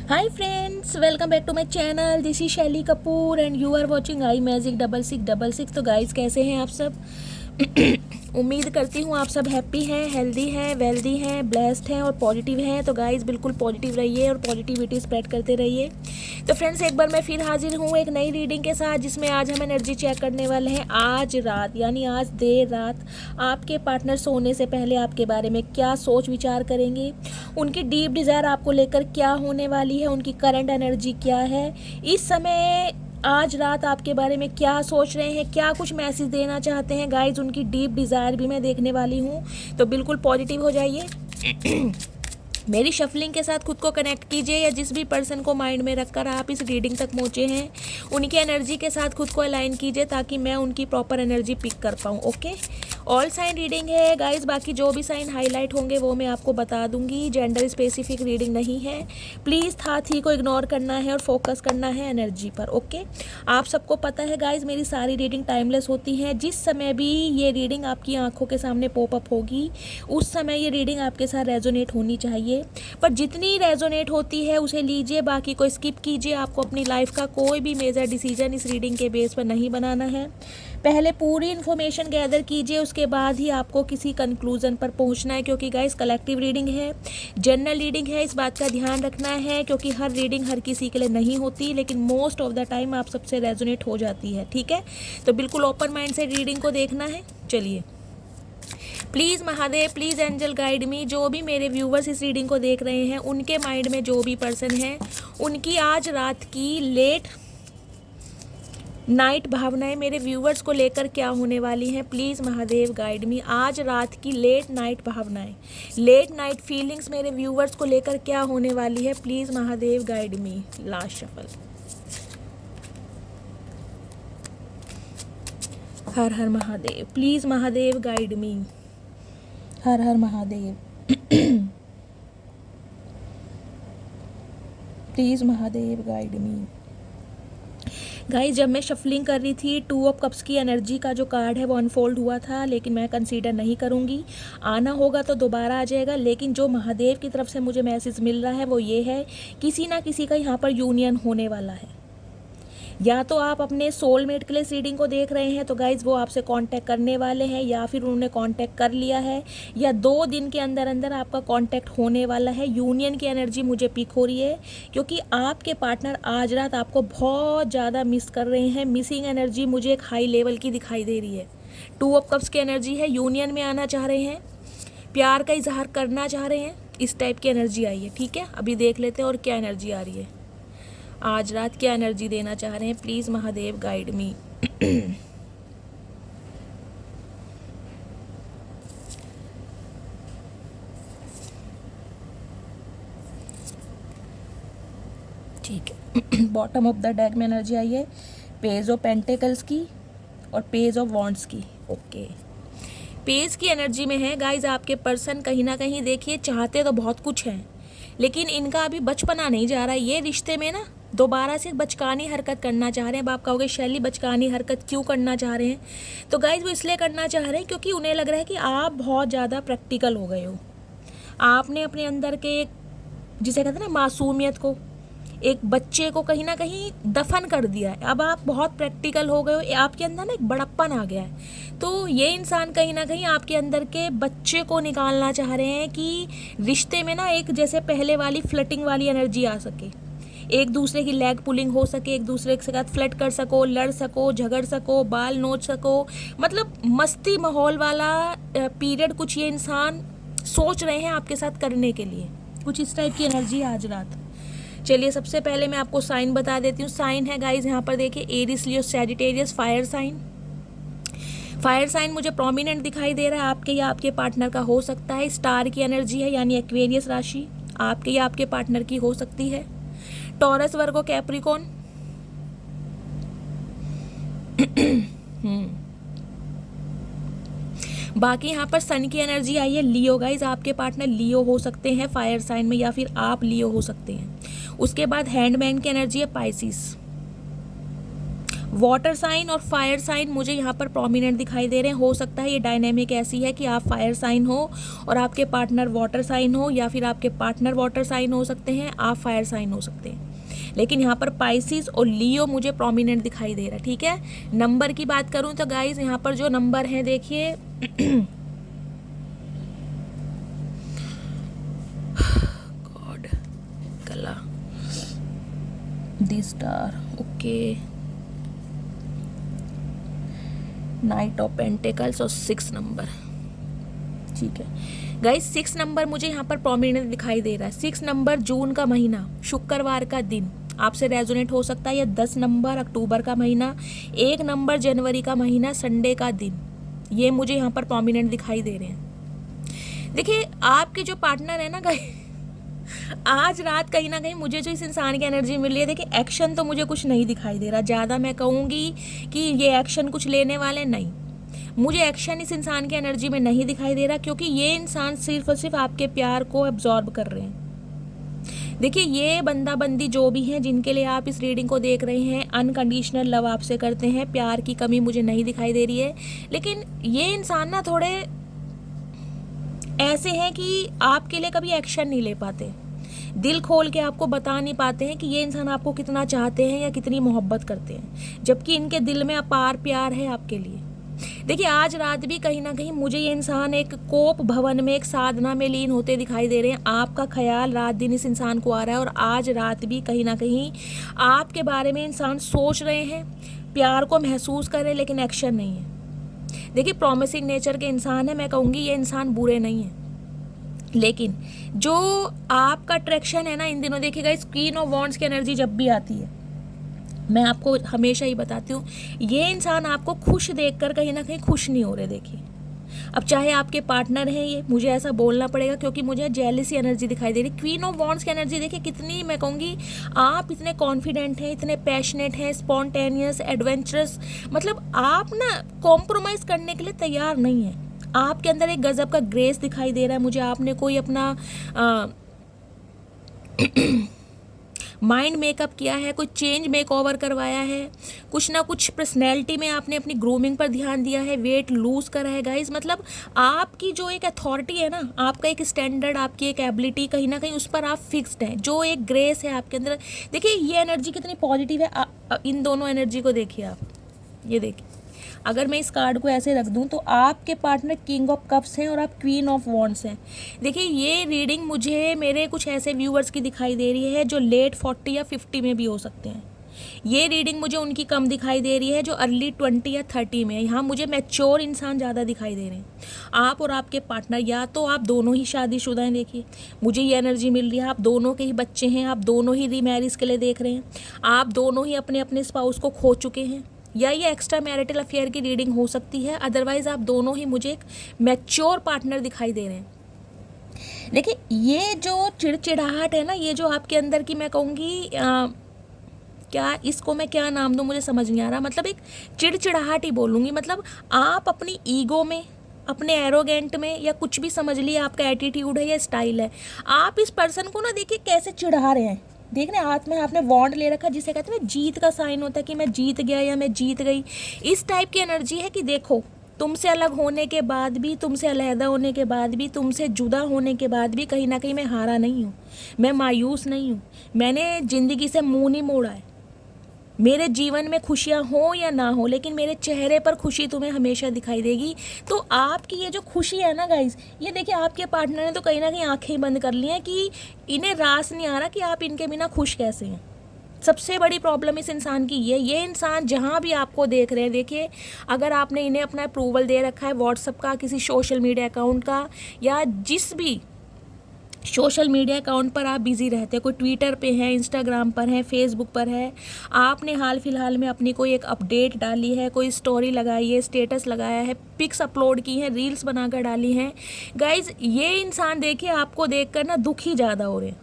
Hi friends, welcome back to my channel. This is शैली Kapoor and you are watching I magic 6666। तो guys कैसे हैं आप सब? उम्मीद करती हूँ आप सब हैप्पी हैं, हेल्दी हैं, वेल्दी हैं, ब्लेस्ड हैं और पॉजिटिव हैं। तो गाइस बिल्कुल पॉजिटिव रहिए और पॉजिटिविटी स्प्रेड करते रहिए। तो फ्रेंड्स एक बार मैं फिर हाजिर हूँ एक नई रीडिंग के साथ, जिसमें आज हम एनर्जी चेक करने वाले हैं। आज रात यानी आज देर रात आपके पार्टनर सोने से पहले आपके बारे में क्या सोच विचार करेंगे, उनकी डीप डिज़ायर आपको लेकर क्या होने वाली है, उनकी करंट एनर्जी क्या है, इस समय आज रात आपके बारे में क्या सोच रहे हैं, क्या कुछ मैसेज देना चाहते हैं। गाइज उनकी डीप डिज़ायर भी मैं देखने वाली हूँ, तो बिल्कुल पॉजिटिव हो जाइए। मेरी शफलिंग के साथ खुद को कनेक्ट कीजिए, या जिस भी पर्सन को माइंड में रखकर आप इस रीडिंग तक पहुँचे हैं उनकी एनर्जी के साथ खुद को अलाइन कीजिए, ताकि मैं उनकी प्रॉपर एनर्जी पिक कर पाऊँ। ओके, ऑल साइन रीडिंग है गाइस, बाकी जो भी साइन हाईलाइट होंगे वो मैं आपको बता दूंगी। जेंडर स्पेसिफिक रीडिंग नहीं है, प्लीज़ थी को इग्नोर करना है और फोकस करना है एनर्जी पर। ओके, आप सबको पता है गाइस मेरी सारी रीडिंग टाइमलेस होती हैं। जिस समय भी ये रीडिंग आपकी आंखों के सामने पॉपअप होगी उस समय ये रीडिंग आपके साथ रेजोनेट होनी चाहिए, पर जितनी रेजोनेट होती है उसे लीजिए, बाकी को स्किप कीजिए। आपको अपनी लाइफ का कोई भी मेजर डिसीजन इस रीडिंग के बेस पर नहीं बनाना है। पहले पूरी इन्फॉर्मेशन गैदर कीजिए, उसके बाद ही आपको किसी कंक्लूजन पर पहुंचना है, क्योंकि गाइस कलेक्टिव रीडिंग है, जनरल रीडिंग है, इस बात का ध्यान रखना है। क्योंकि हर रीडिंग हर किसी के लिए नहीं होती, लेकिन मोस्ट ऑफ द टाइम आप सबसे रेजोनेट हो जाती है। ठीक है, तो बिल्कुल ओपन माइंड से रीडिंग को देखना है। चलिए, please Mahadev, please angel guide me. जो भी मेरे व्यूवर्स इस रीडिंग को देख रहे हैं उनके माइंड में जो भी पर्सन है उनकी आज रात की लेट नाइट भावनाएं मेरे व्यूवर्स को लेकर क्या होने वाली हैं, प्लीज़ महादेव गाइड मी। आज रात की लेट नाइट भावनाएं, लेट नाइट फीलिंग्स मेरे व्यूवर्स को लेकर क्या होने वाली है, please Mahadev guide me. Last shuffle. हर हर महादेव, प्लीज़ महादेव गाइड मी। हर हर Mahadev. Please Mahadev guide me. Guys जब मैं शफलिंग कर रही थी 2 ऑफ कप्स की एनर्जी का जो कार्ड है वो अनफोल्ड हुआ था, लेकिन मैं कंसीडर नहीं करूँगी। आना होगा तो दोबारा आ जाएगा, लेकिन जो महादेव की तरफ से मुझे मैसेज मिल रहा है वो ये है, किसी ना किसी का यहाँ पर यूनियन होने वाला है। या तो आप अपने सोलमेट के लिए इस रीडिंग को देख रहे हैं तो गाइज वो आपसे कांटेक्ट करने वाले हैं, या फिर उन्होंने कांटेक्ट कर लिया है, या 2 दिन के अंदर अंदर आपका कांटेक्ट होने वाला है। यूनियन की एनर्जी मुझे पिक हो रही है, क्योंकि आपके पार्टनर आज रात आपको बहुत ज़्यादा मिस कर रहे हैं। मिसिंग एनर्जी मुझे एक हाई लेवल की दिखाई दे रही है। 2 ऑफ कप्स की एनर्जी है, यूनियन में आना चाह रहे हैं, प्यार का इजहार करना चाह रहे हैं, इस टाइप की एनर्जी आई है। ठीक है, अभी देख लेते हैं और क्या एनर्जी आ रही है, आज रात क्या एनर्जी देना चाह रहे हैं, प्लीज़ महादेव गाइड मी। ठीक है, बॉटम ऑफ द डेक में एनर्जी आई है, पेज ऑफ पेंटिकल्स की और पेज ऑफ वॉन्ड्स की। ओके, पेज की एनर्जी में है गाइज आपके पर्सन कहीं ना कहीं देखिए चाहते तो बहुत कुछ है, लेकिन इनका अभी बचपना नहीं जा रहा है। ये रिश्ते में ना दोबारा से बचकानी हरकत करना चाह रहे हैं। अब आप कहोगे शैली बचकानी हरकत क्यों करना चाह रहे हैं, तो गाइज वो इसलिए करना चाह रहे हैं क्योंकि उन्हें लग रहा है कि आप बहुत ज़्यादा प्रैक्टिकल हो गए हो। आपने अपने अंदर के जिसे कहते हैं ना मासूमियत को, एक बच्चे को कहीं ना कहीं दफन कर दिया है। अब आप बहुत प्रैक्टिकल हो गए हो, आपके अंदर ना एक बड़प्पन आ गया है। तो ये इंसान कहीं ना कहीं आपके अंदर के बच्चे को निकालना चाह रहे हैं कि रिश्ते में ना एक जैसे पहले वाली फ्लटिंग वाली एनर्जी आ सके, एक दूसरे की लेग पुलिंग हो सके, एक दूसरे के साथ फ्लर्ट कर सको, लड़ सको, झगड़ सको, बाल नोच सको, मतलब मस्ती माहौल वाला पीरियड कुछ ये इंसान सोच रहे हैं आपके साथ करने के लिए। कुछ इस टाइप की एनर्जी आज रात। चलिए, सबसे पहले मैं आपको साइन बता देती हूँ। साइन है गाइज यहाँ पर देखिए Aries, Leo, Sagittarius, fire sign. Fire sign मुझे प्रोमिनेंट दिखाई दे रहा है, आपके या आपके पार्टनर का हो सकता है। स्टार की एनर्जी है, यानी एक्वेरियस राशि आपके या आपके पार्टनर की हो सकती है। टॉरस, वर्गो, कैप्रिकॉन। बाकी यहाँ पर सन की एनर्जी आई है, लियो। गाइज आपके पार्टनर लियो हो सकते हैं फायर साइन में, या फिर आप लियो हो सकते हैं। उसके बाद हैंडमैन की एनर्जी है, पाइसिस। वाटर साइन और फायर साइन मुझे यहाँ पर प्रोमिनेंट दिखाई दे रहे हैं। हो सकता है ये डायनेमिक ऐसी है कि आप फायर साइन हो और आपके पार्टनर वाटर साइन हो, या फिर आपके पार्टनर वाटर साइन हो सकते हैं, आप फायर साइन हो सकते हैं। लेकिन यहाँ पर पाइसिस और लियो मुझे प्रोमिनेंट दिखाई दे रहा है। ठीक है, नंबर की बात करूँ तो गाइज यहाँ पर जो नंबर है देखिए गॉड, कला the star, okay, knight of pentacles और 6 नंबर। ठीक है गाइस, 6 नंबर मुझे यहाँ पर प्रोमिनेंट दिखाई दे रहा है। 6 नंबर जून का महीना, शुक्रवार का दिन आपसे रेजोनेट हो सकता है, या 10 नंबर अक्टूबर का महीना, 1 नंबर जनवरी का महीना, संडे का दिन, ये मुझे यहाँ पर प्रोमिनेंट दिखाई दे रहे हैं। देखिए आपके जो पार्टनर है ना गाइस, आज रात कहीं ना कहीं मुझे जो इस इंसान की एनर्जी मिल रही है, देखिए एक्शन तो मुझे कुछ नहीं दिखाई दे रहा, ज़्यादा मैं कहूँगी कि ये एक्शन कुछ लेने वाले नहीं, मुझे एक्शन इस इंसान की एनर्जी में नहीं दिखाई दे रहा, क्योंकि ये इंसान सिर्फ और सिर्फ आपके प्यार को एब्जॉर्ब कर रहे हैं। देखिए ये बंदा बंदी जो भी हैं जिनके लिए आप इस रीडिंग को देख रहे हैं, अनकंडीशनल लव आपसे करते हैं, प्यार की कमी मुझे नहीं दिखाई दे रही है। लेकिन ये इंसान ना थोड़े ऐसे हैं कि आपके लिए कभी एक्शन नहीं ले पाते, दिल खोल के आपको बता नहीं पाते हैं कि ये इंसान आपको कितना चाहते हैं या कितनी मोहब्बत करते हैं, जबकि इनके दिल में अपार प्यार है आपके लिए। देखिए आज रात भी कहीं ना कहीं मुझे ये इंसान एक कोप भवन में, एक साधना में लीन होते दिखाई दे रहे हैं। आपका ख्याल रात दिन इस इंसान को आ रहा है, और आज रात भी कहीं ना कहीं आपके बारे में इंसान सोच रहे हैं, प्यार को महसूस कर रहे हैं, लेकिन एक्शन नहीं है। देखिए प्रॉमिसिंग नेचर के इंसान है, मैं कहूँगी ये इंसान बुरे नहीं है, लेकिन जो आपका अट्रैक्शन है ना इन दिनों, देखिएगा इस क्वीन ऑफ वॉन्ड्स की एनर्जी जब भी आती है, मैं आपको हमेशा ही बताती हूँ, ये इंसान आपको खुश देखकर कहीं ना कहीं खुश नहीं हो रहे। देखिए अब चाहे आपके पार्टनर हैं, ये मुझे ऐसा बोलना पड़ेगा क्योंकि मुझे जेलसी एनर्जी दिखाई दे रही। क्वीन ऑफ वॉन्ड्स की एनर्जी देखिए कितनी, मैं कहूँगी आप इतने कॉन्फिडेंट हैं, इतने पैशनेट हैं, स्पॉन्टेनियस, एडवेंचरस, मतलब आप ना कॉम्प्रोमाइज़ करने के लिए तैयार नहीं हैं। आपके अंदर एक गजब का ग्रेस दिखाई दे रहा है मुझे। आपने कोई अपना माइंड मेकअप किया है, कोई चेंज मेकओवर करवाया है, कुछ ना कुछ पर्सनैलिटी में आपने अपनी ग्रूमिंग पर ध्यान दिया है, वेट लूज़ करा है गाइज। मतलब आपकी जो एक अथॉरिटी है ना, आपका एक स्टैंडर्ड, आपकी एक एबिलिटी कहीं ना कहीं उस पर आप फिक्स्ड हैं, जो एक ग्रेस है आपके अंदर। देखिए ये एनर्जी कितनी पॉजिटिव है, इन दोनों एनर्जी को देखिए आप, ये देखिए अगर मैं इस कार्ड को ऐसे रख दूं तो आपके पार्टनर किंग ऑफ कप्स हैं और आप क्वीन ऑफ वॉन्ड्स हैं। देखिए ये रीडिंग मुझे मेरे कुछ ऐसे व्यूअर्स की दिखाई दे रही है जो लेट 40 या 50 में भी हो सकते हैं। ये रीडिंग मुझे उनकी कम दिखाई दे रही है जो अर्ली 20 या 30 में है। यहाँ मुझे मैच्योर इंसान ज़्यादा दिखाई दे रहे हैं। आप और आपके पार्टनर, या तो आप दोनों ही शादीशुदा हैं, देखिए मुझे ये एनर्जी मिल रही है, आप दोनों के ही बच्चे हैं, आप दोनों ही रीमैरिज के लिए देख रहे हैं, आप दोनों ही अपने अपने स्पाउस को खो चुके हैं, या ये एक्स्ट्रा मैरिटल अफेयर की रीडिंग हो सकती है। अदरवाइज़ आप दोनों ही मुझे एक मैच्योर पार्टनर दिखाई दे रहे हैं। देखिए ये जो चिड़चिड़ाहट है ना, ये जो आपके अंदर की, मैं कहूँगी क्या इसको मैं क्या नाम दूँ मुझे समझ नहीं आ रहा, मतलब एक चिड़चिड़ाहट ही बोलूँगी। मतलब आप अपनी ईगो में, अपने एरोगेंट में, या कुछ भी समझ लिए आपका एटीट्यूड है या स्टाइल है, आप इस पर्सन को ना देखिए कैसे चिढ़ा रहे हैं। देख रहे हैं हाथ में आपने वॉन्ड ले रखा, जिसे कहते हैं जीत का साइन होता है कि मैं जीत गया या मैं जीत गई। इस टाइप की एनर्जी है कि देखो तुमसे अलग होने के बाद भी, तुमसे अलहदा होने के बाद भी, तुमसे जुदा होने के बाद भी कहीं ना कहीं मैं हारा नहीं हूँ, मैं मायूस नहीं हूँ, मैंने ज़िंदगी से मुँह नहीं मोड़ा है। मेरे जीवन में खुशियाँ हो या ना हो, लेकिन मेरे चेहरे पर खुशी तुम्हें हमेशा दिखाई देगी। तो आपकी ये जो खुशी है ना गाइस, ये देखिए आपके पार्टनर ने तो कहीं ना कहीं आंखें बंद कर ली हैं कि इन्हें रास नहीं आ रहा कि आप इनके बिना खुश कैसे हैं। सबसे बड़ी प्रॉब्लम इस इंसान की ये इंसान जहाँ भी आपको देख रहे हैं, देखिए अगर आपने इन्हें अपना अप्रूवल दे रखा है व्हाट्सएप का, किसी सोशल मीडिया अकाउंट का, या जिस भी सोशल मीडिया अकाउंट पर आप बिज़ी रहते हैं, कोई ट्विटर पे है, इंस्टाग्राम पर है, फेसबुक पर है, आपने हाल फिलहाल में अपनी कोई एक अपडेट डाली है, कोई स्टोरी लगाई है, स्टेटस लगाया है, पिक्स अपलोड की हैं, रील्स बनाकर डाली हैं, गाइज ये इंसान देखिए आपको देखकर ना दुखी ज़्यादा हो रहे हैं।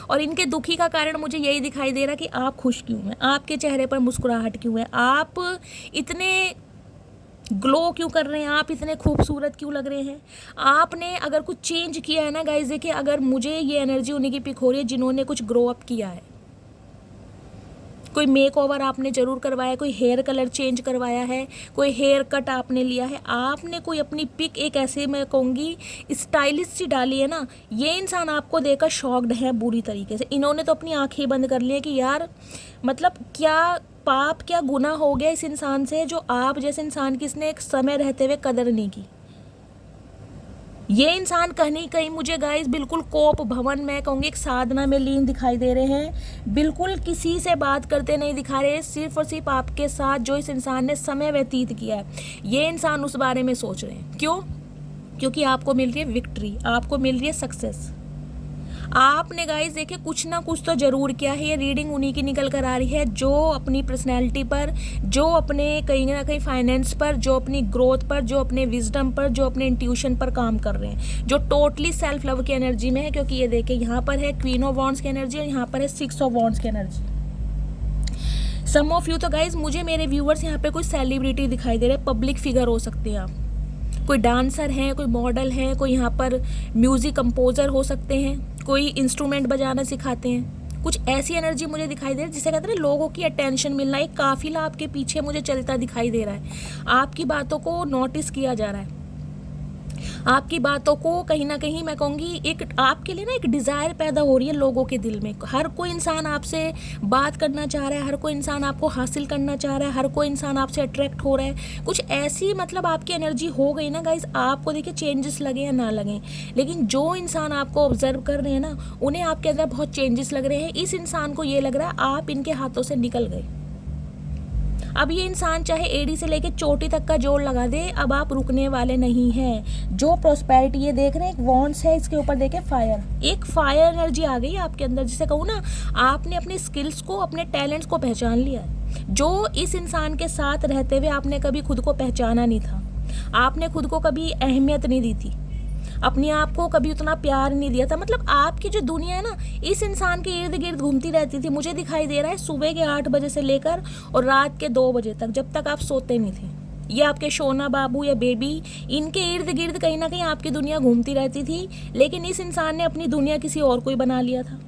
और इनके दुखी का कारण मुझे यही दिखाई दे रहा कि आप खुश क्यों हैं, आपके चेहरे पर मुस्कुराहट क्यों है, आप इतने ग्लो क्यों कर रहे हैं, आप इतने खूबसूरत क्यों लग रहे हैं। आपने अगर कुछ चेंज किया है ना गाइस, देखिए अगर मुझे ये एनर्जी उन्हीं की पिक हो रही है जिन्होंने कुछ ग्रो अप किया है। कोई मेक ओवर आपने ज़रूर करवाया, कोई हेयर कलर चेंज करवाया है, कोई हेयर कट आपने लिया है, आपने कोई अपनी पिक एक ऐसे मैं कहूँगी स्टाइलिश सी डाली है ना, ये इंसान आपको देखकर शॉक्ड है बुरी तरीके से। इन्होंने तो अपनी आंखें बंद कर ली है कि यार मतलब क्या पाप क्या गुनाह हो गया इस इंसान से, जो आप जैसे इंसान की इसने एक समय रहते हुए कदर नहीं की। ये इंसान कहीं कहीं मुझे गाइस बिल्कुल कोप भवन में कहूँगी एक साधना में लीन दिखाई दे रहे हैं, बिल्कुल किसी से बात करते नहीं दिखा रहे, सिर्फ और सिर्फ आपके साथ जो इस इंसान ने समय व्यतीत किया है ये इंसान उस बारे में सोच रहे हैं। क्यों? क्योंकि आपको मिल रही है विक्ट्री, आपको मिल रही है सक्सेस। आपने गाइस देखिए कुछ ना कुछ तो ज़रूर किया है। ये रीडिंग उन्हीं की निकल कर आ रही है जो अपनी पर्सनैलिटी पर, जो अपने कहीं ना कहीं फाइनेंस पर, जो अपनी ग्रोथ पर, जो अपने विजडम पर, जो अपने इंट्यूशन पर काम कर रहे हैं, जो टोटली सेल्फ लव की एनर्जी में है। क्योंकि ये देखिए यहाँ पर है क्वीन ऑफ वॉन्ड्स की एनर्जी और यहाँ पर है 6 ऑफ वॉन्ड्स की एनर्जी। सम ऑफ यू तो गाइज मुझे मेरे व्यूअर्स यहाँ पे कोई सेलिब्रिटी दिखाई दे रहे हैं, पब्लिक फिगर हो सकते हैं आप, कोई डांसर हैं, कोई मॉडल हैं, कोई यहाँ पर म्यूज़िक कंपोज़र हो सकते हैं, कोई इंस्ट्रूमेंट बजाना सिखाते हैं। कुछ ऐसी एनर्जी मुझे दिखाई दे रही है जिसे कहते हैं ना लोगों की अटेंशन मिलना। एक काफिला आपके पीछे मुझे चलता दिखाई दे रहा है, आपकी बातों को नोटिस किया जा रहा है, आपकी बातों को कहीं ना कहीं मैं कहूँगी एक आपके लिए ना एक डिज़ायर पैदा हो रही है लोगों के दिल में। हर कोई इंसान आपसे बात करना चाह रहा है, हर कोई इंसान आपको हासिल करना चाह रहा है, हर कोई इंसान आपसे अट्रैक्ट हो रहा है। कुछ ऐसी मतलब आपकी एनर्जी हो गई ना गाइस, आपको देखिए चेंजेस लगे या ना लगे, लेकिन जो इंसान आपको ऑब्जर्व कर रहे हैं ना उन्हें आपके अंदर बहुत चेंजेस लग रहे हैं। इस इंसान को ये लग रहा है आप इनके हाथों से निकल गए। अब ये इंसान चाहे एड़ी से लेके चोटी तक का जोड़ लगा दे, अब आप रुकने वाले नहीं हैं। जो प्रोस्पेरिटी ये देख रहे हैं, एक वॉन्ड्स है, इसके ऊपर देखे फायर, एक फायर एनर्जी आ गई आपके अंदर, जिसे कहूँ ना आपने अपने स्किल्स को, अपने टैलेंट्स को पहचान लिया है। जो इस इंसान के साथ रहते हुए आपने कभी खुद को पहचाना नहीं था, आपने खुद को कभी अहमियत नहीं दी थी, अपने आप को कभी उतना प्यार नहीं दिया था। मतलब आपकी जो दुनिया है ना इस इंसान के इर्द गिर्द घूमती रहती थी। मुझे दिखाई दे रहा है सुबह के 8 बजे से लेकर और रात के 2 बजे तक, जब तक आप सोते नहीं थे। ये आपके शोना बाबू या बेबी, इनके इर्द गिर्द कहीं ना कहीं आपकी दुनिया घूमती रहती थी, लेकिन इस इंसान ने अपनी दुनिया किसी और को ही बना लिया था।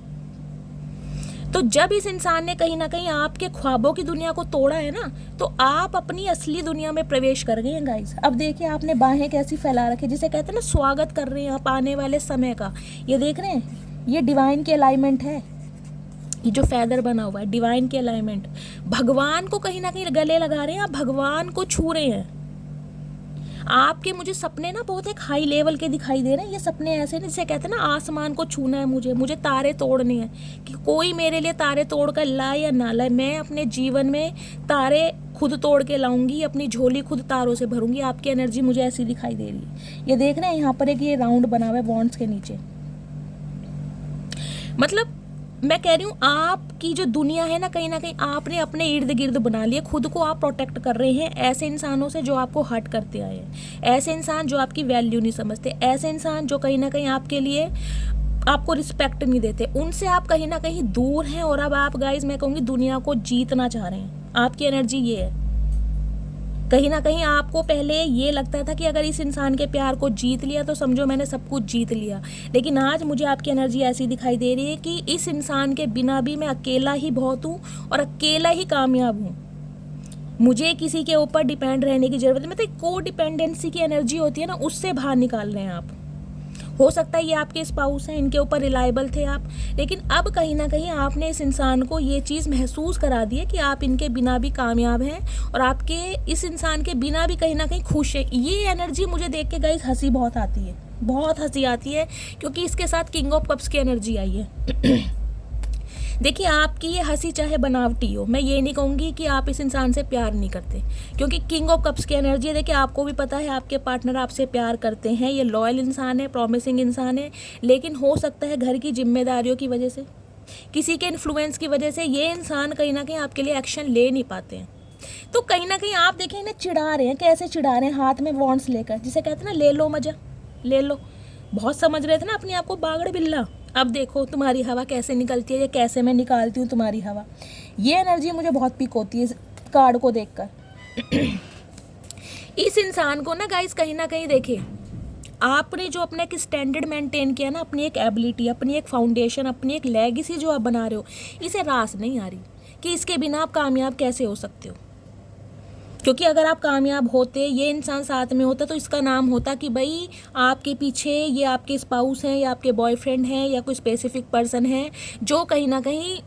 तो जब इस इंसान ने कहीं ना कहीं आपके ख्वाबों की दुनिया को तोड़ा है ना, तो आप अपनी असली दुनिया में प्रवेश कर गए हैं गाइस। अब देखिए आपने बाहें कैसी फैला रखी, जिसे कहते हैं ना स्वागत कर रहे हैं आप आने वाले समय का। ये देख रहे हैं, ये डिवाइन की अलाइनमेंट है, ये जो फेदर बना हुआ है डिवाइन की अलाइनमेंट। भगवान को कहीं ना कहीं गले लगा रहे हैं, आप भगवान को छू रहे हैं। आपके मुझे सपने ना बहुत एक हाई लेवल के दिखाई दे रहे हैं। ये सपने ऐसे नहीं जैसे कहते हैं ना आसमान को छूना है, मुझे तारे तोड़ने हैं, कि कोई मेरे लिए तारे तोड़ कर लाए या ना लाए, मैं अपने जीवन में तारे खुद तोड़ के लाऊंगी, अपनी झोली खुद तारों से भरूंगी। आपकी एनर्जी मुझे ऐसी दिखाई दे रही है। ये देख रहे हैं यहाँ पर एक ये राउंड बना हुआ है वॉन्ड्स के नीचे। मतलब मैं कह रही हूँ आपकी जो दुनिया है ना कहीं आपने अपने इर्द गिर्द बना लिया, खुद को आप प्रोटेक्ट कर रहे हैं ऐसे इंसानों से जो आपको हर्ट करते आए हैं, ऐसे इंसान जो आपकी वैल्यू नहीं समझते, ऐसे इंसान जो कहीं ना कहीं आपके लिए आपको रिस्पेक्ट नहीं देते, उनसे आप कहीं ना कहीं दूर हैं। और अब आप गाइज मैं कहूँगी दुनिया को जीतना चाह रहे हैं। आपकी एनर्जी ये है, कहीं ना कहीं आपको पहले ये लगता था कि अगर इस इंसान के प्यार को जीत लिया तो समझो मैंने सब कुछ जीत लिया, लेकिन आज मुझे आपकी एनर्जी ऐसी दिखाई दे रही है कि इस इंसान के बिना भी मैं अकेला ही बहुत हूँ और अकेला ही कामयाब हूँ। मुझे किसी के ऊपर डिपेंड रहने की जरूरत है। मतलब को डिपेंडेंसी की एनर्जी होती है ना, उससे बाहर निकाल रहे हैं आप। हो सकता है ये आपके स्पाउस हैं, इनके ऊपर रिलायबल थे आप, लेकिन अब कहीं ना कहीं आपने इस इंसान को ये चीज़ महसूस करा दी है कि आप इनके बिना भी कामयाब हैं और आपके इस इंसान के बिना भी कहीं ना कहीं खुश है। ये एनर्जी मुझे देख के गाइस हंसी बहुत आती है, बहुत हंसी आती है, क्योंकि इसके साथ किंग ऑफ कप्स की एनर्जी आई है। देखिए आपकी ये हंसी चाहे बनावटी हो, मैं ये नहीं कहूँगी कि आप इस इंसान से प्यार नहीं करते, क्योंकि किंग ऑफ कप्स की एनर्जी है। देखिए आपको भी पता है आपके पार्टनर आपसे प्यार करते हैं, ये लॉयल इंसान है, प्रॉमिसिंग इंसान है, लेकिन हो सकता है घर की जिम्मेदारियों की वजह से, किसी के इन्फ्लुएंस की वजह से ये इंसान कहीं ना कहीं आपके लिए एक्शन ले नहीं पाते हैं। तो कहीं ना कहीं आप देखें इन्हें चिढ़ा रहे हैं, कैसे चिढ़ा रहे हैं, हाथ में वॉन्ड्स लेकर, जिसे कहते हैं ना ले लो मजा, ले लो। बहुत समझ रहे थे ना अपने आप को बागड़ बिल्ला, अब देखो तुम्हारी हवा कैसे निकलती है, या कैसे मैं निकालती हूँ तुम्हारी हवा। ये एनर्जी मुझे बहुत पिक होती है इस कार्ड को देखकर। इस इंसान को ना गाइस कहीं ना कहीं देखे आपने जो अपना एक स्टैंडर्ड मेंटेन किया ना, अपनी एक एबिलिटी, अपनी एक फाउंडेशन, अपनी एक लेगेसी जो आप बना रहे हो, इसे रास नहीं आ रही कि इसके बिना आप कामयाब कैसे हो सकते हो। क्योंकि अगर आप कामयाब होते, ये इंसान साथ में होता, तो इसका नाम होता कि भाई आपके पीछे ये आपके स्पाउस हैं या आपके बॉयफ्रेंड हैं या कोई स्पेसिफिक पर्सन है जो कहीं ना कहीं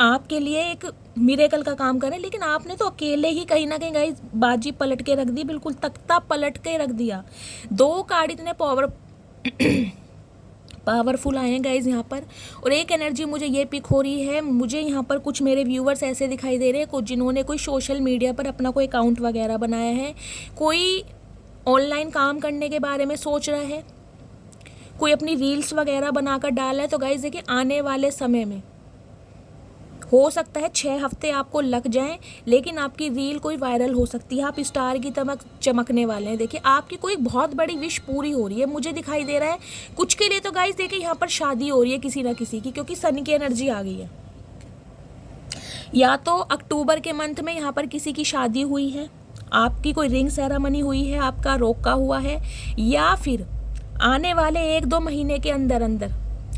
आपके लिए एक मिरेकल का काम करें। लेकिन आपने तो अकेले ही कहीं ना कहीं गाइस बाजी पलट के रख दी, बिल्कुल तख्ता पलट के रख दिया। 2 कार्ड इतने पावरफुल आए हैं गाइज यहाँ पर। और एक एनर्जी मुझे ये पिक हो रही है, मुझे यहाँ पर कुछ मेरे व्यूवर्स ऐसे दिखाई दे रहे हैं, कुछ जिन्होंने कोई सोशल मीडिया पर अपना कोई अकाउंट वगैरह बनाया है, कोई ऑनलाइन काम करने के बारे में सोच रहा है, कोई अपनी रील्स वगैरह बनाकर डाला है। तो गाइज देखिए आने वाले समय में हो सकता है 6 हफ्ते आपको लग जाएं, लेकिन आपकी रील कोई वायरल हो सकती है, आप स्टार की तरह चमकने वाले हैं। देखिए आपकी कोई बहुत बड़ी विश पूरी हो रही है, मुझे दिखाई दे रहा है कुछ के लिए। तो गाइस देखिए यहाँ पर शादी हो रही है किसी ना किसी की, क्योंकि शनि की एनर्जी आ गई है। या तो अक्टूबर के मंथ में यहाँ पर किसी की शादी हुई है, आपकी कोई रिंग सेरेमनी हुई है, आपका रोका हुआ है, या फिर आने वाले 1-2 महीने के अंदर अंदर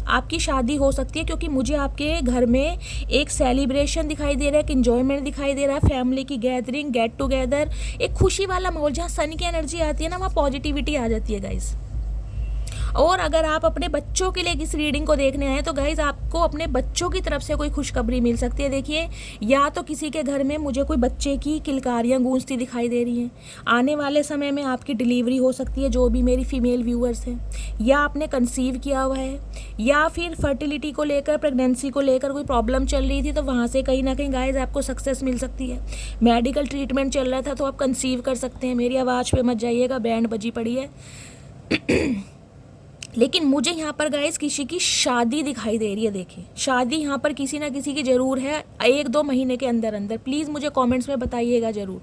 आपकी शादी हो सकती है। क्योंकि मुझे आपके घर में एक सेलिब्रेशन दिखाई दे रहा है, एक इन्जॉयमेंट दिखाई दे रहा है, फैमिली की गैदरिंग, गेट टुगेदर, एक खुशी वाला माहौल। जहाँ सन की एनर्जी आती है ना, वहाँ पॉजिटिविटी आ जाती है गाइस। और अगर आप अपने बच्चों के लिए इस रीडिंग को देखने आए तो गाइज आपको अपने बच्चों की तरफ से कोई खुशखबरी मिल सकती है। देखिए या तो किसी के घर में मुझे कोई बच्चे की किलकारियाँ गूंजती दिखाई दे रही हैं, आने वाले समय में आपकी डिलीवरी हो सकती है, जो भी मेरी फीमेल व्यूअर्स हैं, या आपने कंसीव किया हुआ है, या फिर फर्टिलिटी को लेकर, प्रेगनेंसी को लेकर कोई प्रॉब्लम चल रही थी तो वहाँ से कहीं ना कहीं गाइज आपको सक्सेस मिल सकती है। मेडिकल ट्रीटमेंट चल रहा था तो आप कंसीव कर सकते हैं। मेरी आवाज़ पे मत जाइएगा, बैंड बजी पड़ी है। लेकिन मुझे यहाँ पर गाइस किसी की शादी दिखाई दे रही है। देखिए शादी यहाँ पर किसी ना किसी की ज़रूर है 1-2 महीने के अंदर अंदर। प्लीज़ मुझे कमेंट्स में बताइएगा ज़रूर।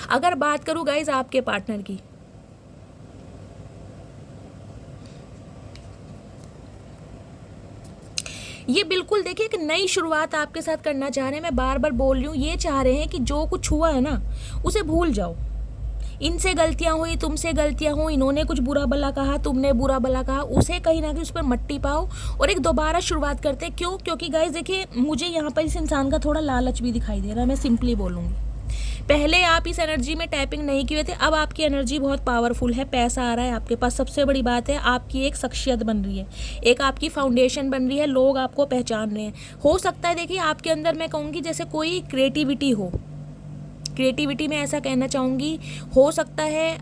अगर बात करूँ गाइस आपके पार्टनर की, ये बिल्कुल देखिए एक नई शुरुआत आपके साथ करना चाह रहे हैं। मैं बार बार बोल रही हूँ, ये चाह रहे हैं कि जो कुछ हुआ है ना उसे भूल जाओ। इनसे गलतियां हुई, तुमसे गलतियां हुई, इन्होंने कुछ बुरा भला कहा, तुमने बुरा भला कहा, उसे कहीं ना कहीं उस पर मट्टी पाओ और एक दोबारा शुरुआत करते हैं। क्यों? क्योंकि गाइस देखिए मुझे यहाँ पर इस इंसान का थोड़ा लालच भी दिखाई दे रहा है। मैं सिंपली बोलूँगी, पहले आप इस एनर्जी में टैपिंग नहीं किए थे, अब आपकी एनर्जी बहुत पावरफुल है, पैसा आ रहा है आपके पास। सबसे बड़ी बात है आपकी एक शख्सियत बन रही है, एक आपकी फाउंडेशन बन रही है, लोग आपको पहचान रहे हैं। हो सकता है देखिए आपके अंदर मैं कहूँगी जैसे कोई क्रिएटिविटी हो, क्रिएटिविटी में ऐसा कहना चाहूँगी, हो सकता है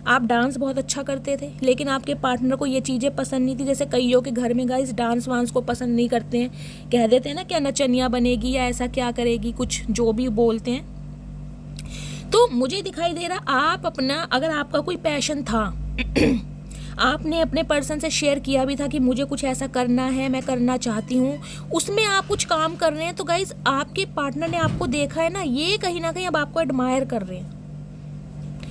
आप डांस बहुत अच्छा करते थे लेकिन आपके पार्टनर को ये चीज़ें पसंद नहीं थी। जैसे कईयों के घर में गाइस डांस वांस को पसंद नहीं करते हैं, कह देते हैं ना क्या नचनिया बनेगी या ऐसा क्या करेगी, कुछ जो भी बोलते हैं। तो मुझे दिखाई दे रहा आप अपना, अगर आपका कोई पैशन था आपने अपने पर्सन से शेयर किया भी था कि मुझे कुछ ऐसा करना है, मैं करना चाहती हूँ, उसमें आप कुछ काम कर रहे हैं, तो गाइज आपके पार्टनर ने आपको देखा है ना, ये कहीं ना कहीं अब आपको एडमायर कर रहे हैं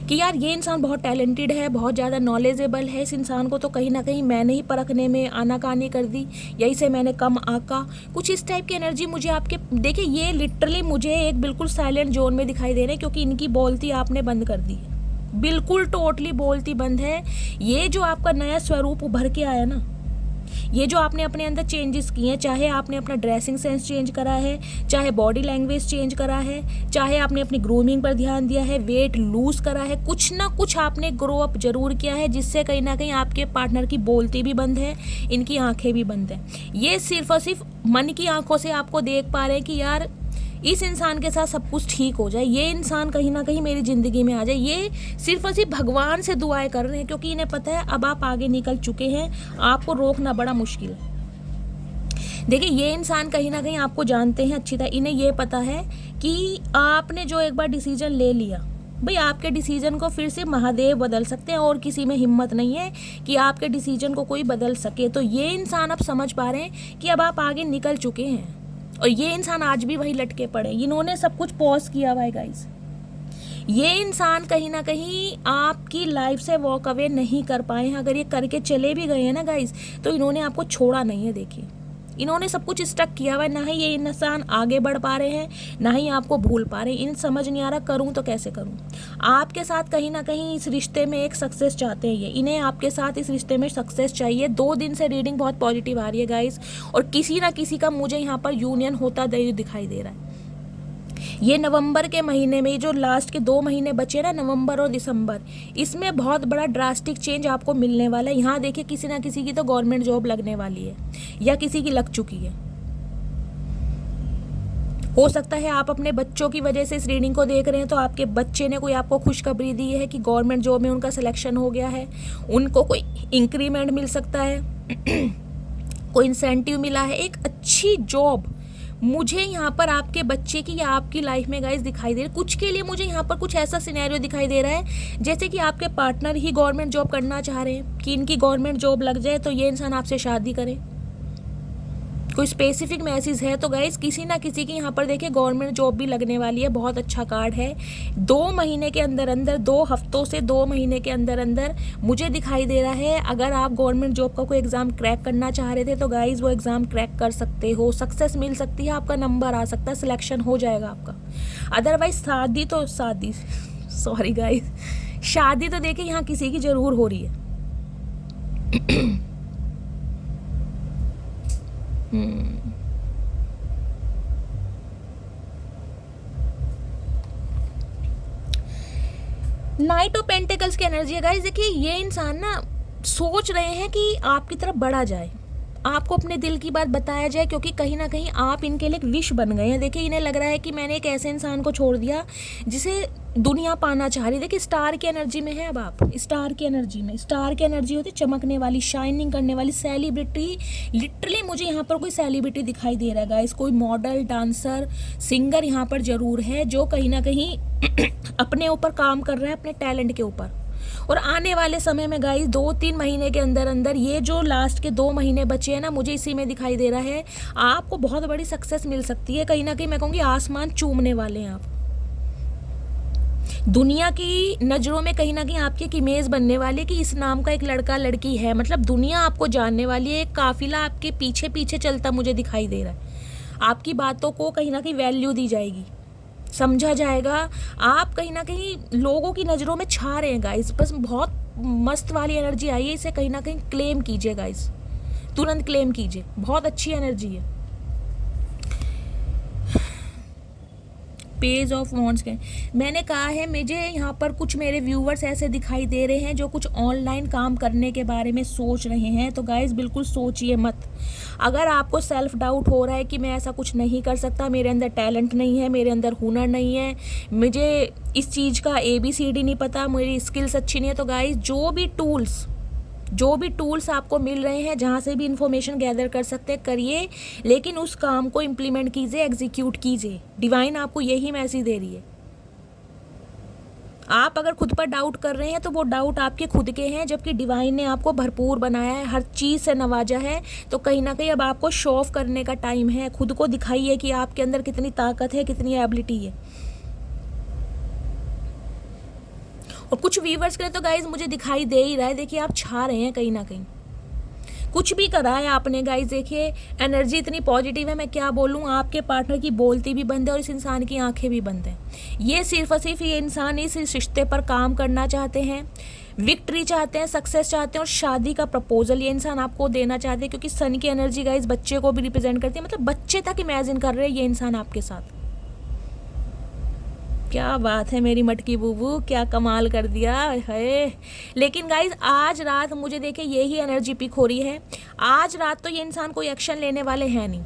कि यार ये इंसान बहुत टैलेंटेड है, बहुत ज़्यादा नॉलेजेबल है, इस इंसान को तो कहीं ना कहीं मैंने ही परखने में आनाकानी कर दी, यही से मैंने कम आका, कुछ इस टाइप की एनर्जी मुझे आपके। देखिए ये लिटरली मुझे एक बिल्कुल साइलेंट जोन में दिखाई दे रहे हैं, क्योंकि इनकी बोलती आपने बंद कर दी है, बिल्कुल टोटली बोलती बंद है। ये जो आपका नया स्वरूप उभर के आया ना, ये जो आपने अपने अंदर चेंजेस किए हैं, चाहे आपने अपना ड्रेसिंग सेंस चेंज करा है, चाहे बॉडी लैंग्वेज चेंज करा है, चाहे आपने अपनी ग्रूमिंग पर ध्यान दिया है, वेट लूज करा है, कुछ ना कुछ आपने ग्रो अप जरूर किया है, जिससे कहीं ना कहीं आपके पार्टनर की बोलती भी बंद है, इनकी आंखें भी बंद है। ये सिर्फ और सिर्फ मन की आंखों से आपको देख पा रहे हैं कि यार इस इंसान के साथ सब कुछ ठीक हो जाए, ये इंसान कहीं ना कहीं मेरी ज़िंदगी में आ जाए। ये सिर्फ और सिर्फ भगवान से दुआएं कर रहे हैं, क्योंकि इन्हें पता है अब आप आगे निकल चुके हैं, आपको रोकना बड़ा मुश्किल है। देखिए ये इंसान कहीं ना कहीं आपको जानते हैं अच्छी तरह, इन्हें ये पता है कि आपने जो एक बार डिसीजन ले लिया, भाई आपके डिसीजन को फिर से महादेव बदल सकते हैं, और किसी में हिम्मत नहीं है कि आपके डिसीजन को कोई बदल सके। तो ये इंसान अब समझ पा रहे हैं कि अब आप आगे निकल चुके हैं, और ये इंसान आज भी वही लटके पड़े, इन्होंने सब कुछ पॉज किया हुआ है गाइस। ये इंसान कहीं ना कहीं आपकी लाइफ से वॉक अवे नहीं कर पाए हैं। अगर ये करके चले भी गए हैं ना गाइस, तो इन्होंने आपको छोड़ा नहीं है। देखिए इन्होंने सब कुछ स्टक किया हुआ है, ना ही ये इंसान आगे बढ़ पा रहे हैं, ना ही आपको भूल पा रहे हैं। इन समझ नहीं आ रहा करूं तो कैसे करूं। आपके साथ कहीं ना कहीं इस रिश्ते में एक सक्सेस चाहते हैं ये, इन्हें आपके साथ इस रिश्ते में सक्सेस चाहिए। 2 दिन से रीडिंग बहुत पॉजिटिव आ रही है गाइस, और किसी ना किसी का मुझे यहाँ पर यूनियन होता दिखाई दे रहा है। ये नवंबर के महीने में, जो लास्ट के 2 महीने बचे ना, नवंबर और दिसंबर, इसमें बहुत बड़ा ड्रास्टिक चेंज आपको मिलने वाला है। यहाँ देखिए किसी ना किसी की तो गवर्नमेंट जॉब लगने वाली है, या किसी की लग चुकी है। हो सकता है आप अपने बच्चों की वजह से इस रीडिंग को देख रहे हैं, तो आपके बच्चे ने कोई आपको खुशखबरी दी है कि गवर्नमेंट जॉब में उनका सिलेक्शन हो गया है, उनको कोई इंक्रीमेंट मिल सकता है, कोई इंसेंटिव मिला है, एक अच्छी जॉब मुझे यहाँ पर आपके बच्चे की या आपकी लाइफ में गाइस दिखाई दे रही है। कुछ के लिए मुझे यहाँ पर कुछ ऐसा सिनेरियो दिखाई दे रहा है जैसे कि आपके पार्टनर ही गवर्नमेंट जॉब करना चाह रहे हैं कि इनकी गवर्नमेंट जॉब लग जाए तो ये इंसान आपसे शादी करे। कोई स्पेसिफिक मैसेज है तो गाइस किसी ना किसी की यहाँ पर देखिए गवर्नमेंट जॉब भी लगने वाली है। बहुत अच्छा कार्ड है। 2 महीने के अंदर अंदर, 2 हफ्तों से 2 महीने के अंदर अंदर मुझे दिखाई दे रहा है, अगर आप गवर्नमेंट जॉब का कोई एग्जाम क्रैक करना चाह रहे थे तो गाइस वो एग्जाम क्रैक कर सकते हो, सक्सेस मिल सकती है, आपका नंबर आ सकता है, सिलेक्शन हो जाएगा आपका। अदरवाइज सॉरी गाइस, शादी तो देखिए यहाँ किसी की जरूर हो रही है। नाइट ऑफ पेंटिकल्स की एनर्जी है गाइस। देखिए ये इंसान ना सोच रहे हैं कि आपकी तरफ बढ़ा जाए, आपको अपने दिल की बात बताया जाए, क्योंकि कहीं ना कहीं आप इनके लिए एक विश बन गए हैं। देखिए इन्हें लग रहा है कि मैंने एक ऐसे इंसान को छोड़ दिया जिसे दुनिया पाना चाह रही। देखिए स्टार की एनर्जी में है अब आप, स्टार की एनर्जी में, स्टार की एनर्जी होती है चमकने वाली, शाइनिंग करने वाली, सेलिब्रिटी। लिटरली मुझे यहाँ पर कोई सेलिब्रिटी दिखाई दे रहा है गाइस, कोई मॉडल, डांसर, सिंगर यहाँ पर जरूर है जो कहीं ना कहीं अपने ऊपर काम कर रहा है, अपने टैलेंट के ऊपर। और आने वाले समय में गाइस 2-3 महीने के अंदर अंदर, ये जो लास्ट के 2 महीने बचे हैं ना, मुझे इसी में दिखाई दे रहा है आपको बहुत बड़ी सक्सेस मिल सकती है। कहीं ना कहीं मैं कहूँगी आसमान चूमने वाले हैं आप। दुनिया की नज़रों में कहीं ना कहीं आपकी एक इमेज बनने वाली है कि इस नाम का एक लड़का लड़की है, मतलब दुनिया आपको जानने वाली है। एक काफिला आपके पीछे पीछे चलता मुझे दिखाई दे रहा है। आपकी बातों को कहीं ना कहीं वैल्यू दी जाएगी, समझा जाएगा। आप कहीं ना कहीं लोगों की नज़रों में छा रहे हैं गाइस। बस बहुत मस्त वाली एनर्जी आई है, इसे कहीं ना कहीं क्लेम कीजिए गाइस, तुरंत क्लेम कीजिए, बहुत अच्छी एनर्जी है। पेज ऑफ वॉन्ड्स के मैंने कहा है, मुझे यहाँ पर कुछ मेरे व्यूवर्स ऐसे दिखाई दे रहे हैं जो कुछ ऑनलाइन काम करने के बारे में सोच रहे हैं। तो गाइस बिल्कुल सोचिए मत। अगर आपको सेल्फ डाउट हो रहा है कि मैं ऐसा कुछ नहीं कर सकता, मेरे अंदर टैलेंट नहीं है, मेरे अंदर हुनर नहीं है, मुझे इस चीज़ का ABCD नहीं पता, मेरी स्किल्स अच्छी नहीं है, तो गाइस जो भी टूल्स आपको मिल रहे हैं, जहाँ से भी इंफॉर्मेशन गैदर कर सकते हैं करिए, लेकिन उस काम को इम्प्लीमेंट कीजिए, एग्जीक्यूट कीजिए। डिवाइन आपको यही मैसेज दे रही है। आप अगर खुद पर डाउट कर रहे हैं तो वो डाउट आपके खुद के हैं, जबकि डिवाइन ने आपको भरपूर बनाया है, हर चीज़ से नवाजा है। तो कहीं ना कहीं अब आपको शो ऑफ करने का टाइम है। खुद को दिखाइए कि आपके अंदर कितनी ताकत है, कितनी एबिलिटी है। और कुछ व्यूवर्स के लिए तो गाइज मुझे दिखाई दे ही रहा है, देखिए आप छा रहे हैं कहीं ना कहीं। कुछ भी करा है आपने गाइज, देखिए एनर्जी इतनी पॉजिटिव है, मैं क्या बोलूँ। आपके पार्टनर की बोलती भी बंद है और इस इंसान की आंखें भी बंद हैं। ये सिर्फ और सिर्फ ये इंसान इस रिश्ते पर काम करना चाहते हैं, विक्ट्री चाहते हैं, सक्सेस चाहते हैं, और शादी का प्रपोजल ये इंसान आपको देना चाहते हैं, क्योंकि सन की एनर्जी गाइज बच्चे को भी रिप्रेजेंट करती है। मतलब बच्चे तक इमेजिन कर रहे हैं ये इंसान आपके साथ। क्या बात है मेरी मटकी बूबू, क्या कमाल कर दिया है। लेकिन गाइज आज रात मुझे देखे यही एनर्जी पिक हो रही है। आज रात तो ये इंसान कोई एक्शन लेने वाले हैं नहीं।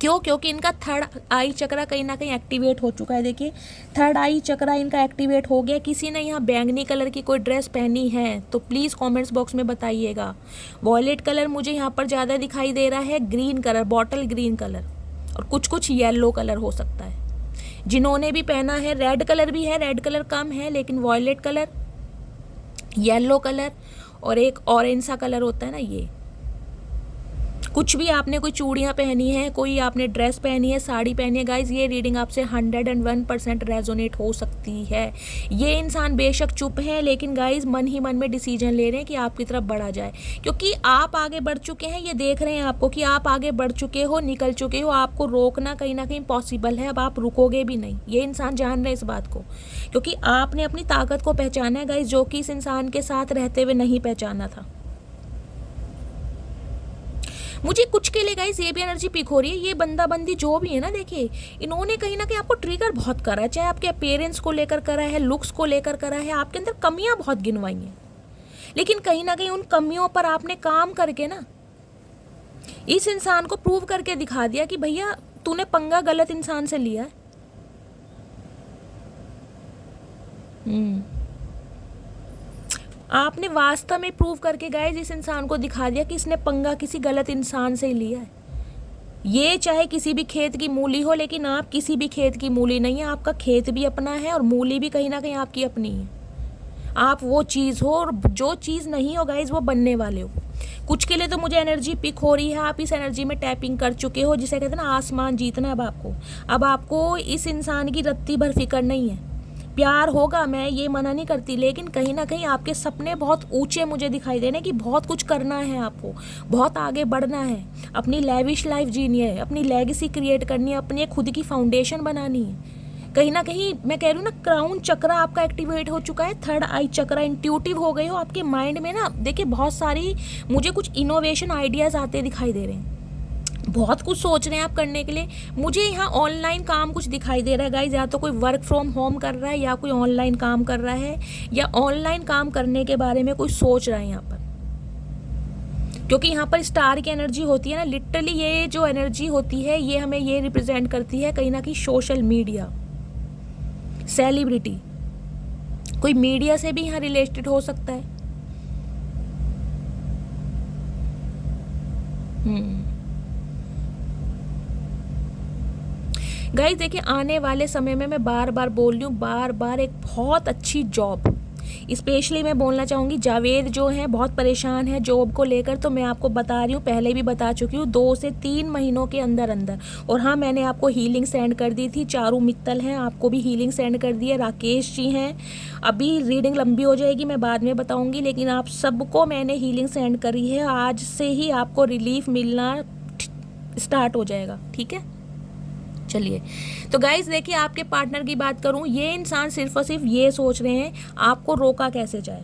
क्यों? क्योंकि इनका थर्ड आई चक्रा कहीं ना कहीं एक्टिवेट हो चुका है। देखिए थर्ड आई चक्रा इनका एक्टिवेट हो गया। किसी ने यहाँ बैंगनी कलर की कोई ड्रेस पहनी है तो प्लीज़ कमेंट्स बॉक्स में बताइएगा। वॉयलेट कलर मुझे यहाँ पर ज़्यादा दिखाई दे रहा है, green colour, bottle green colour, और कुछ येलो कलर हो सकता है। जिन्होंने भी पहना है, रेड कलर भी है, रेड कलर कम है, लेकिन वॉयलेट कलर, येलो कलर और एक ऑरेंज सा कलर होता है ना, ये कुछ भी आपने कोई चूड़ियाँ पहनी है, कोई आपने ड्रेस पहनी है, साड़ी पहनी है गाइज, ये रीडिंग आपसे 101% रेजोनेट हो सकती है। ये इंसान बेशक चुप है लेकिन गाइज मन ही मन में डिसीजन ले रहे हैं कि आपकी तरफ बढ़ा जाए, क्योंकि आप आगे बढ़ चुके हैं। ये देख रहे हैं आपको कि आप आगे बढ़ चुके हो, निकल चुके हो, आपको रोकना कहीं ना कहीं पॉसिबल है। अब आप रुकोगे भी नहीं, ये इंसान जान रहे हैं इस बात को, क्योंकि आपने अपनी ताकत को पहचाना है गाइज, जो कि इस इंसान के साथ रहते हुए नहीं पहचाना था। मुझे कुछ के लिए गाइस ये भी एनर्जी पिक हो रही है, ये बंदा बंदी जो भी है ना, देखिए इन्होंने कहीं ना कहीं आपको ट्रिगर बहुत करा है, चाहे आपके अपीयरेंस को लेकर करा है, लुक्स को लेकर करा है, आपके अंदर कमियां बहुत गिनवाई हैं, लेकिन कहीं ना कहीं उन कमियों पर आपने काम करके ना इस इंसान को प्रूव करके दिखा दिया कि भैया तूने पंगा गलत इंसान से लिया है। आपने वास्तव में प्रूव करके गाइस इस इंसान को दिखा दिया कि इसने पंगा किसी गलत इंसान से ही लिया है। ये चाहे किसी भी खेत की मूली हो, लेकिन आप किसी भी खेत की मूली नहीं है, आपका खेत भी अपना है और मूली भी कहीं ना कहीं आपकी अपनी है। आप वो चीज़ हो और जो चीज़ नहीं हो गाइस वो बनने वाले हो। कुछ के लिए तो मुझे एनर्जी पिक हो रही है, आप इस एनर्जी में टैपिंग कर चुके हो, जिसे कहते हैं ना आसमान जीतना है अब आपको इस इंसान की रत्ती भर फिक्र नहीं है। प्यार होगा, मैं ये मना नहीं करती, लेकिन कहीं ना कहीं आपके सपने बहुत ऊंचे मुझे दिखाई दे रहे हैं कि बहुत कुछ करना है आपको, बहुत आगे बढ़ना है, अपनी लैविश लाइफ जीनी है, अपनी लेगेसी क्रिएट करनी है, अपनी खुद की फाउंडेशन बनानी है। कहीं ना कहीं मैं कह रही हूँ ना, क्राउन चक्र आपका एक्टिवेट हो चुका है, थर्ड आई चक्र इंट्यूटिव हो गए हो आपके माइंड में ना। देखिए बहुत सारी मुझे कुछ इनोवेशन आइडियाज़ आते दिखाई दे रहे हैं, बहुत कुछ सोच रहे हैं आप करने के लिए। मुझे यहाँ ऑनलाइन काम कुछ दिखाई दे रहा है गाइज, या तो कोई वर्क फ्रॉम होम कर रहा है या कोई ऑनलाइन काम कर रहा है, या ऑनलाइन काम करने के बारे में कोई सोच रहा है यहाँ पर, क्योंकि यहाँ पर स्टार की एनर्जी होती है ना। लिटरली ये जो एनर्जी होती है ये हमें ये रिप्रेजेंट करती है कहीं ना कहीं सोशल मीडिया, सेलिब्रिटी, कोई मीडिया से भी यहाँ रिलेटेड हो सकता है। गाइस देखिए आने वाले समय में मैं बार बार बोल रही हूँ, बार बार एक बहुत अच्छी जॉब, स्पेशली मैं बोलना चाहूँगी जावेद जो है बहुत परेशान है जॉब को लेकर, तो मैं आपको बता रही हूँ, पहले भी बता चुकी हूँ, 2 से 3 महीनों के अंदर अंदर। और हाँ मैंने आपको हीलिंग सेंड कर दी थी, चारू मित्तल हैं, आपको भी हीलिंग सेंड कर दी है, राकेश जी हैं। अभी रीडिंग लंबी हो जाएगी, मैं बाद में बताऊँगी, लेकिन आप सबको मैंने हीलिंग सेंड करी है। आज से ही आपको रिलीफ मिलना स्टार्ट हो जाएगा, ठीक है। चलिए तो गाइज देखिए आपके पार्टनर की बात करूं, ये इंसान सिर्फ और सिर्फ ये सोच रहे हैं आपको रोका कैसे जाए।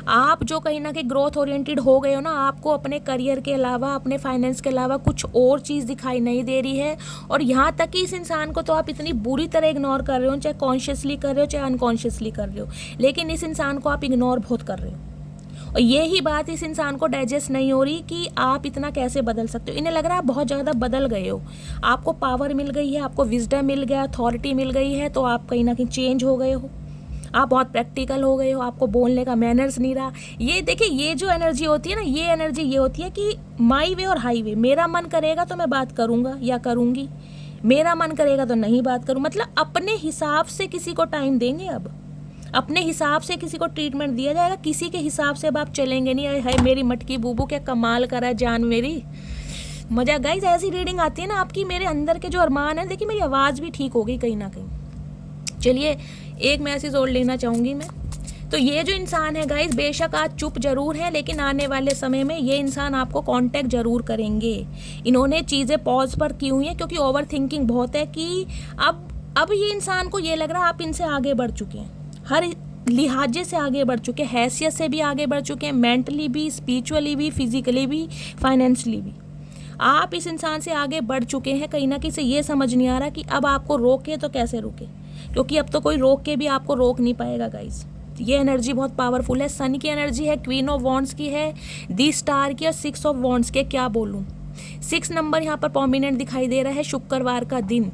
आप जो कहीं ना कहीं ग्रोथ ओरिएंटेड हो गए हो ना, आपको अपने करियर के अलावा, अपने फाइनेंस के अलावा कुछ और चीज़ दिखाई नहीं दे रही है। और यहाँ तक कि इस इंसान को तो आप इतनी बुरी तरह इग्नोर कर रहे हो, चाहे कॉन्शियसली कर रहे हो चाहे अनकॉन्शियसली कर रहे हो, लेकिन इस इंसान को आप इग्नोर बहुत कर रहे हो। और यही बात इस इंसान को डाइजेस्ट नहीं हो रही कि आप इतना कैसे बदल सकते हो। इन्हें लग रहा है आप बहुत ज़्यादा बदल गए हो, आपको पावर मिल गई है, आपको विजडम मिल गया, अथॉरिटी मिल गई है, तो आप कहीं ना कहीं चेंज हो गए हो, आप बहुत प्रैक्टिकल हो गए हो, आपको बोलने का मैनर्स नहीं रहा। ये देखिए ये जो एनर्जी होती है ना, ये एनर्जी ये होती है कि माई वे और हाई वे, मेरा मन करेगा तो मैं बात करूँगा या करूँगी, मेरा मन करेगा तो नहीं बात करूँ। मतलब अपने हिसाब से किसी को टाइम देंगे, अब अपने हिसाब से किसी को ट्रीटमेंट दिया जाएगा, किसी के हिसाब से अब आप चलेंगे नहीं। है मेरी मटकी बूबू क्या कमाल करा जान मेरी, मजा। गाइस ऐसी रीडिंग आती है ना आपकी, मेरे अंदर के जो अरमान है, देखिए मेरी आवाज़ भी ठीक हो गई कहीं ना कहीं। चलिए एक मैसेज और लेना चाहूँगी मैं। तो ये जो इंसान है गाइस, बेशक आज चुप जरूर है, लेकिन आने वाले समय में ये इंसान आपको कांटेक्ट जरूर करेंगे। इन्होंने चीज़ें पॉज पर की हुई हैं क्योंकि ओवर थिंकिंग बहुत है कि अब ये इंसान को ये लग रहा है आप इनसे आगे बढ़ चुके हैं, हर लिहाजे से आगे बढ़ चुके हैं, हैसियत से भी आगे बढ़ चुके हैं, मेंटली भी, स्पिरिचुअली भी, फिजिकली भी, फाइनेंशियली भी। आप इस इंसान से आगे बढ़ चुके हैं। कहीं ना कहीं से ये समझ नहीं आ रहा कि अब आपको रोके तो कैसे रोके, क्योंकि अब तो कोई रोक के भी आपको रोक नहीं पाएगा गाइस। ये एनर्जी बहुत पावरफुल है, सन की एनर्जी है, क्वीन ऑफ वॉन्ड्स की है, दी स्टार की और 6 ऑफ वॉन्ड्स के। क्या बोलूँ, 6 नंबर यहाँ पर प्रोमिनेंट दिखाई दे रहा है, शुक्रवार का दिन।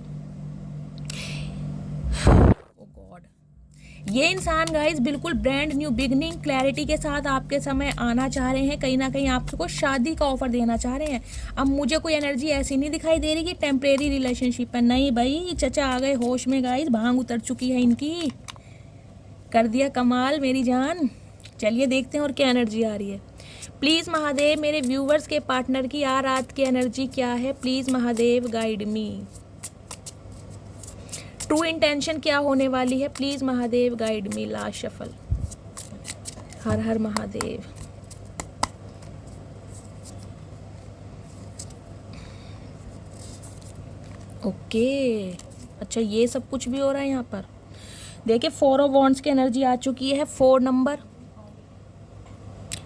ये इंसान गाइस बिल्कुल ब्रांड न्यू बिगनिंग क्लैरिटी के साथ आपके समय आना चाह रहे हैं, कहीं ना कहीं आपको शादी का ऑफर देना चाह रहे हैं। अब मुझे कोई एनर्जी ऐसी नहीं दिखाई दे रही कि टेम्परेरी रिलेशनशिप है, नहीं भाई, चचा आ गए होश में गाइस, भांग उतर चुकी है इनकी, कर दिया कमाल मेरी जान। चलिए देखते हैं और क्या एनर्जी आ रही है। प्लीज़ महादेव मेरे व्यूवर्स के पार्टनर की आज रात की एनर्जी क्या है, please Mahadev guide me. True intention क्या होने वाली है, please Mahadev guide me. Last shuffle. हर हर महादेव। ओके अच्छा, ये सब कुछ भी हो रहा है यहाँ पर। देखिए 4 ऑफ वॉन्ड्स की एनर्जी आ चुकी है। 4 नंबर,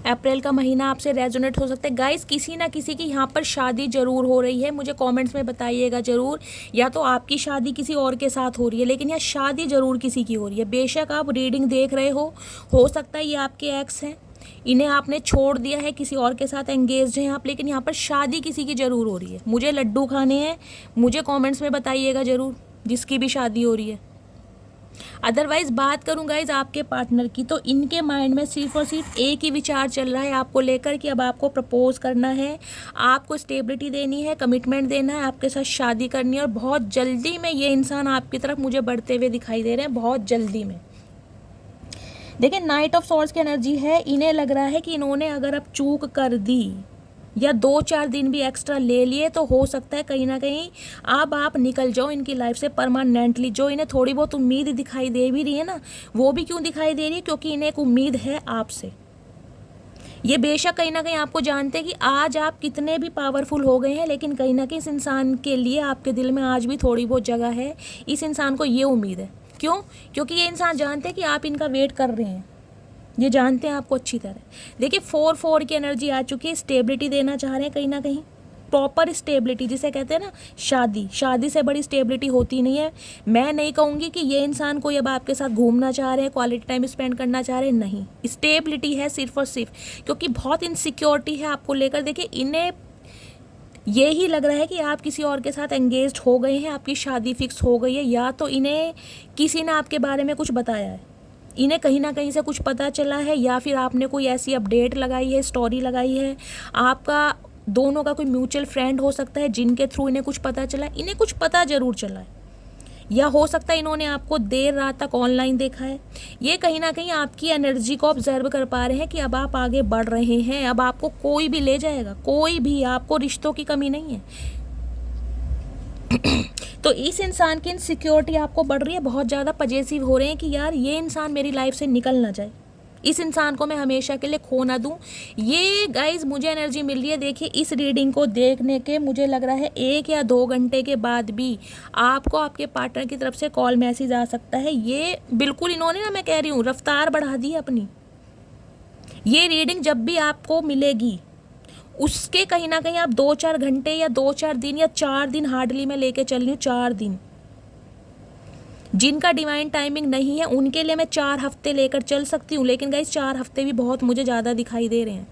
अप्रैल का महीना आपसे रेजोनेट हो सकता है गाइस। किसी ना किसी की यहाँ पर शादी जरूर हो रही है, मुझे कमेंट्स में बताइएगा जरूर। या तो आपकी शादी किसी और के साथ हो रही है, लेकिन यहाँ शादी जरूर किसी की हो रही है। बेशक आप रीडिंग देख रहे हो सकता है ये आपके एक्स हैं, इन्हें आपने छोड़ दिया है, किसी और के साथ एंगेज्ड हैं आप, लेकिन यहाँ पर शादी किसी की ज़रूर हो रही है। मुझे लड्डू खाने हैं, मुझे कमेंट्स में बताइएगा ज़रूर जिसकी भी शादी हो रही है। अदरवाइज़ बात करूँ गाइज आपके पार्टनर की, तो इनके माइंड में सिर्फ और सिर्फ एक ही विचार चल रहा है आपको लेकर कि अब आपको प्रपोज करना है, आपको स्टेबिलिटी देनी है, कमिटमेंट देना है, आपके साथ शादी करनी है। और बहुत जल्दी में ये इंसान आपकी तरफ मुझे बढ़ते हुए दिखाई दे रहे हैं, बहुत जल्दी में। देखिए नाइट ऑफ सॉर्ड्स की एनर्जी है। इन्हें लग रहा है कि इन्होंने अगर अब चूक कर दी या 2-4 दिन भी एक्स्ट्रा ले लिए तो हो सकता है कहीं ना कहीं अब आप निकल जाओ इनकी लाइफ से परमानेंटली। जो इन्हें थोड़ी बहुत उम्मीद दिखाई दे भी रही है ना, वो भी क्यों दिखाई दे रही है, क्योंकि इन्हें एक उम्मीद है आपसे। ये बेशक कहीं ना कहीं आपको जानते हैं कि आज आप कितने भी पावरफुल हो गए हैं, लेकिन कहीं ना कहीं इस इंसान के लिए आपके दिल में आज भी थोड़ी बहुत जगह है। इस इंसान को ये उम्मीद है। क्यों? क्योंकि ये इंसान जानते हैं कि आप इनका वेट कर रहे हैं, ये जानते हैं आपको अच्छी तरह। देखिए 4-4 की एनर्जी आ चुकी है। स्टेबिलिटी देना चाह रहे हैं कहीं ना कहीं, प्रॉपर स्टेबिलिटी जिसे कहते हैं ना, शादी से बड़ी स्टेबिलिटी होती नहीं है। मैं नहीं कहूँगी कि ये इंसान कोई अब आपके साथ घूमना चाह रहे हैं, क्वालिटी टाइम स्पेंड करना चाह रहे हैं, नहीं। स्टेबिलिटी है सिर्फ और सिर्फ, क्योंकि बहुत इनसिक्योरिटी है आपको लेकर। देखिए इन्हें ये ही लग रहा है कि आप किसी और के साथ एंगेज्ड हो गए हैं, आपकी शादी फिक्स हो गई है, या तो इन्हें किसी ने आपके बारे में कुछ बताया है, इन्हें कहीं ना कहीं से कुछ पता चला है, या फिर आपने कोई ऐसी अपडेट लगाई है, स्टोरी लगाई है। आपका दोनों का कोई म्यूचुअल फ्रेंड हो सकता है जिनके थ्रू इन्हें कुछ पता चला है। इन्हें कुछ पता ज़रूर चला है, या हो सकता है इन्होंने आपको देर रात तक ऑनलाइन देखा है। ये कहीं ना कहीं आपकी एनर्जी को ऑब्जर्व कर पा रहे हैं कि अब आप आगे बढ़ रहे हैं, अब आपको कोई भी ले जाएगा, कोई भी, आपको रिश्तों की कमी नहीं है। तो इस इंसान की इनसिक्योरिटी आपको बढ़ रही है, बहुत ज़्यादा पजेसिव हो रहे हैं कि यार ये इंसान मेरी लाइफ से निकल ना जाए, इस इंसान को मैं हमेशा के लिए खो ना दूं। ये गाइज मुझे एनर्जी मिल रही है। देखिए इस रीडिंग को देखने के मुझे लग रहा है 1 या 2 घंटे के बाद भी आपको आपके पार्टनर की तरफ से कॉल मैसेज आ सकता है। ये बिल्कुल इन्होंने ना, मैं कह रही हूँ, रफ्तार बढ़ा दी है अपनी। ये रीडिंग जब भी आपको मिलेगी उसके कहीं ना कहीं आप 2-4 घंटे या 2-4 दिन या 4 दिन हार्डली मैं लेके चल रही हूँ, 4 दिन। जिनका डिवाइन टाइमिंग नहीं है उनके लिए मैं 4 हफ्ते लेकर चल सकती हूँ, लेकिन गाइस 4 हफ्ते भी बहुत मुझे ज़्यादा दिखाई दे रहे हैं।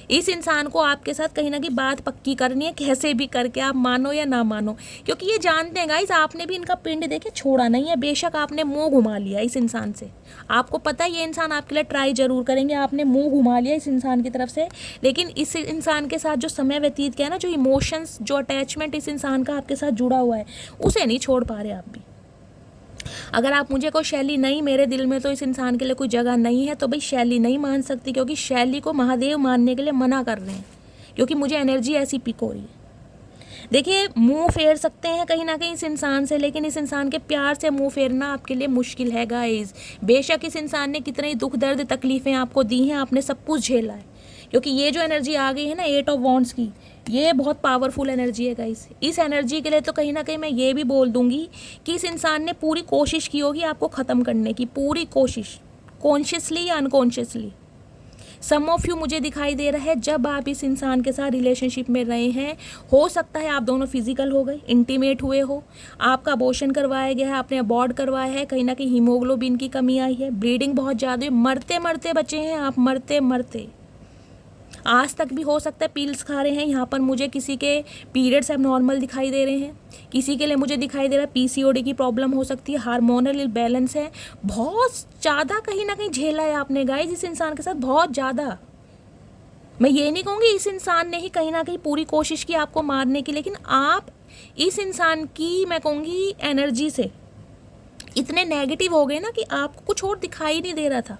इस इंसान को आपके साथ कहीं ना कहीं बात पक्की करनी है, कैसे भी करके, आप मानो या ना मानो, क्योंकि ये जानते हैं गाइस आपने भी इनका पिंड देखे छोड़ा नहीं है। बेशक आपने मुंह घुमा लिया इस इंसान से, आपको पता है ये इंसान आपके लिए ट्राई जरूर करेंगे, आपने मुंह घुमा लिया इस इंसान की तरफ से, लेकिन इस इंसान के साथ जो समय व्यतीत किया ना, जो इमोशंस, जो अटैचमेंट इस इंसान का आपके साथ जुड़ा हुआ है, उसे नहीं छोड़ पा रहे आप भी। अगर आप मुझे को शैली नहीं, मेरे दिल में तो इस इंसान के लिए कोई जगह नहीं है, तो भाई शैली नहीं मान सकती, क्योंकि शैली को महादेव मानने के लिए मना कर रहे हैं, क्योंकि मुझे एनर्जी ऐसी पिक हो रही है। देखिए मुंह फेर सकते हैं कहीं ना कहीं इस इंसान से, लेकिन इस इंसान के प्यार से मुंह फेरना आपके लिए मुश्किल है गाइज। बेशक इस इंसान ने कितने दुख दर्द तकलीफ़ें आपको दी हैं, आपने सब कुछ झेला है, क्योंकि ये जो एनर्जी आ गई है ना 8 ऑफ वॉन्ड्स की, ये बहुत पावरफुल एनर्जी है गाइस। इस एनर्जी के लिए तो कहीं ना कहीं मैं ये भी बोल दूंगी कि इस इंसान ने पूरी कोशिश की होगी आपको ख़त्म करने की, पूरी कोशिश, कॉन्शियसली या अनकॉन्शियसली। सम ऑफ यू मुझे दिखाई दे रहा है जब आप इस इंसान के साथ रिलेशनशिप में रहे हैं, हो सकता है आप दोनों फिजिकल हो गए, इंटीमेट हुए हो, आपका अबॉर्शन करवाया गया है, आपने अबॉर्ट करवाया है, कहीं ना कहीं हीमोग्लोबिन की कमी आई है, ब्लीडिंग बहुत ज़्यादा है, मरते मरते बचे हैं आप, मरते मरते। आज तक भी हो सकता है पिल्स खा रहे हैं। यहाँ पर मुझे किसी के पीरियड्स एबनॉर्मल दिखाई दे रहे हैं, किसी के लिए मुझे दिखाई दे रहा है पीसीओडी की प्रॉब्लम हो सकती है, हार्मोनल इम्बैलेंस है, बहुत ज़्यादा कहीं ना कहीं झेला है आपने गाइस इस इंसान के साथ, बहुत ज़्यादा। मैं ये नहीं कहूँगी इस इंसान ने ही कहीं ना कहीं पूरी कोशिश की आपको मारने की, लेकिन आप इस इंसान की, मैं कहूँगी, एनर्जी से इतने नेगेटिव हो गए ना कि आपको कुछ और दिखाई नहीं दे रहा था।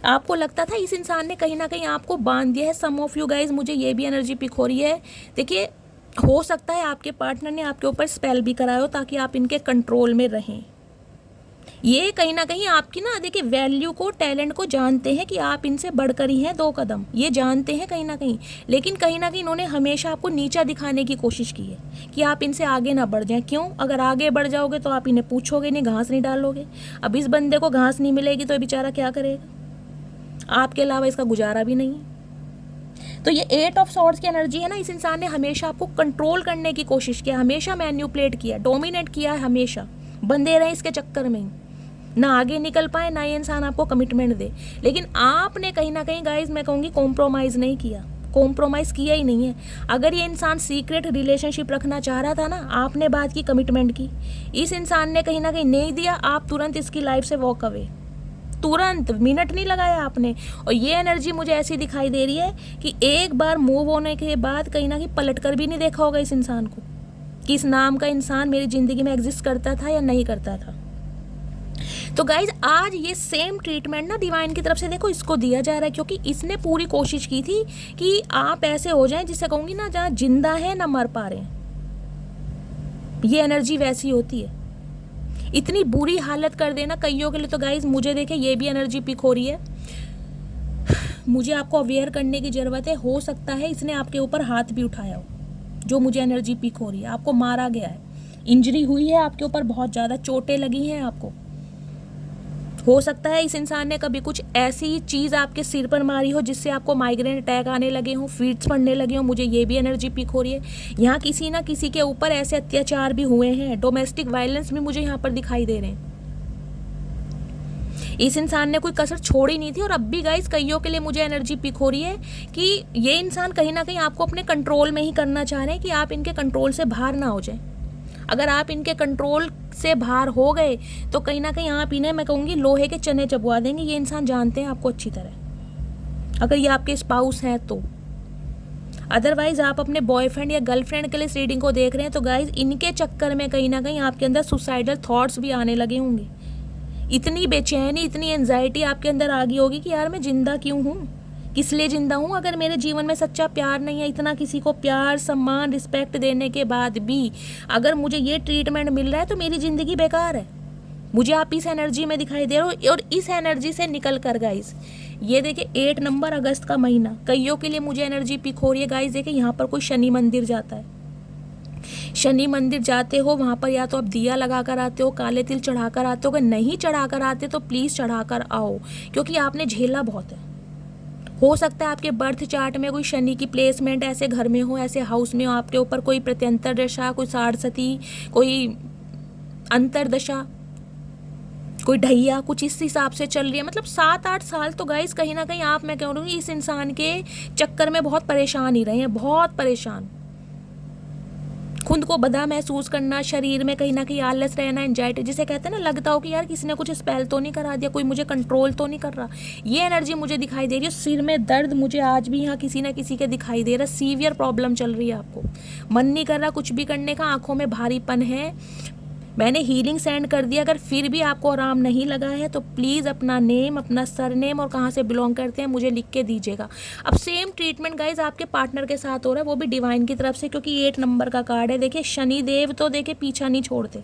आपको लगता था इस इंसान ने कहीं ना कहीं आपको बांध दिया है। सम ऑफ यू गाइज, मुझे ये भी एनर्जी पिक हो रही है। देखिए, हो सकता है आपके पार्टनर ने आपके ऊपर स्पेल भी कराया हो ताकि आप इनके कंट्रोल में रहें। ये कहीं ना कहीं आपकी ना, देखिए, वैल्यू को, टैलेंट को जानते हैं कि आप इनसे बढ़कर ही हैं 2 कदम, ये जानते हैं कहीं ना कहीं। लेकिन कहीं ना कहीं इन्होंने हमेशा आपको नीचा दिखाने की कोशिश की है कि आप इनसे आगे ना बढ़ जाएं। क्यों? अगर आगे बढ़ जाओगे तो आप इन्हें पूछोगे नहीं, घास नहीं डालोगे। अब इस बंदे को घास नहीं मिलेगी तो बेचारा क्या करेगा? आपके अलावा इसका गुजारा भी नहीं है। तो ये 8 ऑफ सॉर्ड्स की एनर्जी है ना, इस इंसान ने हमेशा आपको कंट्रोल करने की कोशिश किया, हमेशा मैन्युपुलेट किया, डोमिनेट किया है, हमेशा बंधे रहे इसके चक्कर में, ना आगे निकल पाए, ना ये इंसान आपको कमिटमेंट दे। लेकिन आपने कहीं ना कहीं गाइज, मैं कहूँगी, कॉम्प्रोमाइज़ नहीं किया, कॉम्प्रोमाइज़ किया ही नहीं है। अगर ये इंसान सीक्रेट रिलेशनशिप रखना चाह रहा था ना, आपने बात की, कमिटमेंट की, इस इंसान ने कहीं ना कहीं नहीं दिया, आप तुरंत इसकी लाइफ से वॉक अवे, तुरंत, मिनट नहीं लगाया आपने। और ये एनर्जी मुझे ऐसी दिखाई दे रही है कि एक बार मूव होने के बाद कहीं ना कहीं पलट कर भी नहीं देखा होगा इस इंसान को कि इस नाम का इंसान मेरी ज़िंदगी में एग्जिस्ट करता था या नहीं करता था। तो गाइज, आज ये सेम ट्रीटमेंट ना डिवाइन की तरफ से देखो इसको दिया जा रहा है, क्योंकि इसने पूरी कोशिश की थी कि आप ऐसे हो जाएं, जिससे कहूँगी ना, जहाँ जिंदा है ना मर पा रहे हैं। ये एनर्जी वैसी होती है, इतनी बुरी हालत कर देना कईयों के लिए। तो गाइज, मुझे देखे ये भी एनर्जी पिक हो रही है, मुझे आपको अवेयर करने की ज़रूरत है। हो सकता है इसने आपके ऊपर हाथ भी उठाया हो, जो मुझे एनर्जी पिक हो रही है। आपको मारा गया है, इंजरी हुई है आपके ऊपर, बहुत ज़्यादा चोटें लगी हैं आपको। हो सकता है इस इंसान ने कभी कुछ ऐसी चीज़ आपके सिर पर मारी हो जिससे आपको माइग्रेन अटैक आने लगे हों, फीट्स पड़ने लगे हों। मुझे ये भी एनर्जी पिक हो रही है। यहाँ किसी ना किसी के ऊपर ऐसे अत्याचार भी हुए हैं, डोमेस्टिक वायलेंस भी मुझे यहाँ पर दिखाई दे रहे हैं। इस इंसान ने कोई कसर छोड़ी नहीं थी। और अब भी गाइस, कईयों के लिए मुझे एनर्जी पिक हो रही है कि ये इंसान कहीं ना कहीं आपको अपने कंट्रोल में ही करना चाह रहे हैं कि आप इनके कंट्रोल से बाहर ना हो जाए। अगर आप इनके कंट्रोल से बाहर हो गए तो कहीं ना कहीं आप इन्हें, मैं कहूँगी, लोहे के चने चबवा देंगे। ये इंसान जानते हैं आपको अच्छी तरह, अगर ये आपके स्पाउस हैं तो। अदरवाइज आप अपने बॉयफ्रेंड या गर्लफ्रेंड के लिए इस रीडिंग को देख रहे हैं तो गाइज, इनके चक्कर में कहीं ना कहीं आपके अंदर सुसाइडल थॉट्स भी आने लगे होंगे। इतनी बेचैनी, इतनी एंजाइटी आपके अंदर आ गई होगी कि यार मैं जिंदा क्यों हूँ, किस लिए जिंदा हूँ, अगर मेरे जीवन में सच्चा प्यार नहीं है। इतना किसी को प्यार, सम्मान, रिस्पेक्ट देने के बाद भी अगर मुझे ये ट्रीटमेंट मिल रहा है तो मेरी ज़िंदगी बेकार है। मुझे आप इस एनर्जी में दिखाई दे रहे हो। और इस एनर्जी से निकल कर गाइज, ये देखिए 8 नंबर अगस्त का महीना, कईयों के लिए मुझे एनर्जी पिक हो रही है गाइज। देखिए यहाँ पर कोई शनि मंदिर जाता है, शनि मंदिर जाते हो, वहाँ पर या तो आप दिया लगा कर आते हो, काले तिल चढ़ा कर आते हो। अगर नहीं चढ़ा कर आते तो प्लीज़ चढ़ा कर आओ, क्योंकि आपने झेला बहुत है। हो सकता है आपके बर्थ चार्ट में कोई शनि की प्लेसमेंट ऐसे घर में हो, ऐसे हाउस में हो, आपके ऊपर कोई प्रत्यंतर दशा, कोई साढ़सती, कोई अंतरदशा, कोई ढैया, कुछ इस हिसाब से चल रही है। मतलब 7-8 साल तो गाइस कहीं ना कहीं आप, मैं कह रही हूँ, इस इंसान के चक्कर में बहुत परेशान ही रहे हैं, बहुत परेशान। खुद को बदा महसूस करना, शरीर में कहीं ना कहीं आलस रहना, एंजाइटी, जिसे कहते हैं ना, लगता हो कि यार किसी ने कुछ स्पेल तो नहीं करा दिया, कोई मुझे कंट्रोल तो नहीं कर रहा। ये एनर्जी मुझे दिखाई दे रही है। सिर में दर्द मुझे आज भी यहाँ किसी ना किसी के दिखाई दे रहा है। सीवियर प्रॉब्लम चल रही है, आपको मन नहीं कर रहा कुछ भी करने का, आंखों में भारीपन है। मैंने हीलिंग सेंड कर दिया, अगर फिर भी आपको आराम नहीं लगा है तो प्लीज़ अपना नेम, अपना सरनेम और कहाँ से बिलोंग करते हैं मुझे लिख के दीजिएगा। अब सेम ट्रीटमेंट गाइज आपके पार्टनर के साथ हो रहा है, वो भी डिवाइन की तरफ से, क्योंकि 8 नंबर का कार्ड है। देखिए शनि देव तो देखिए पीछा नहीं छोड़ते।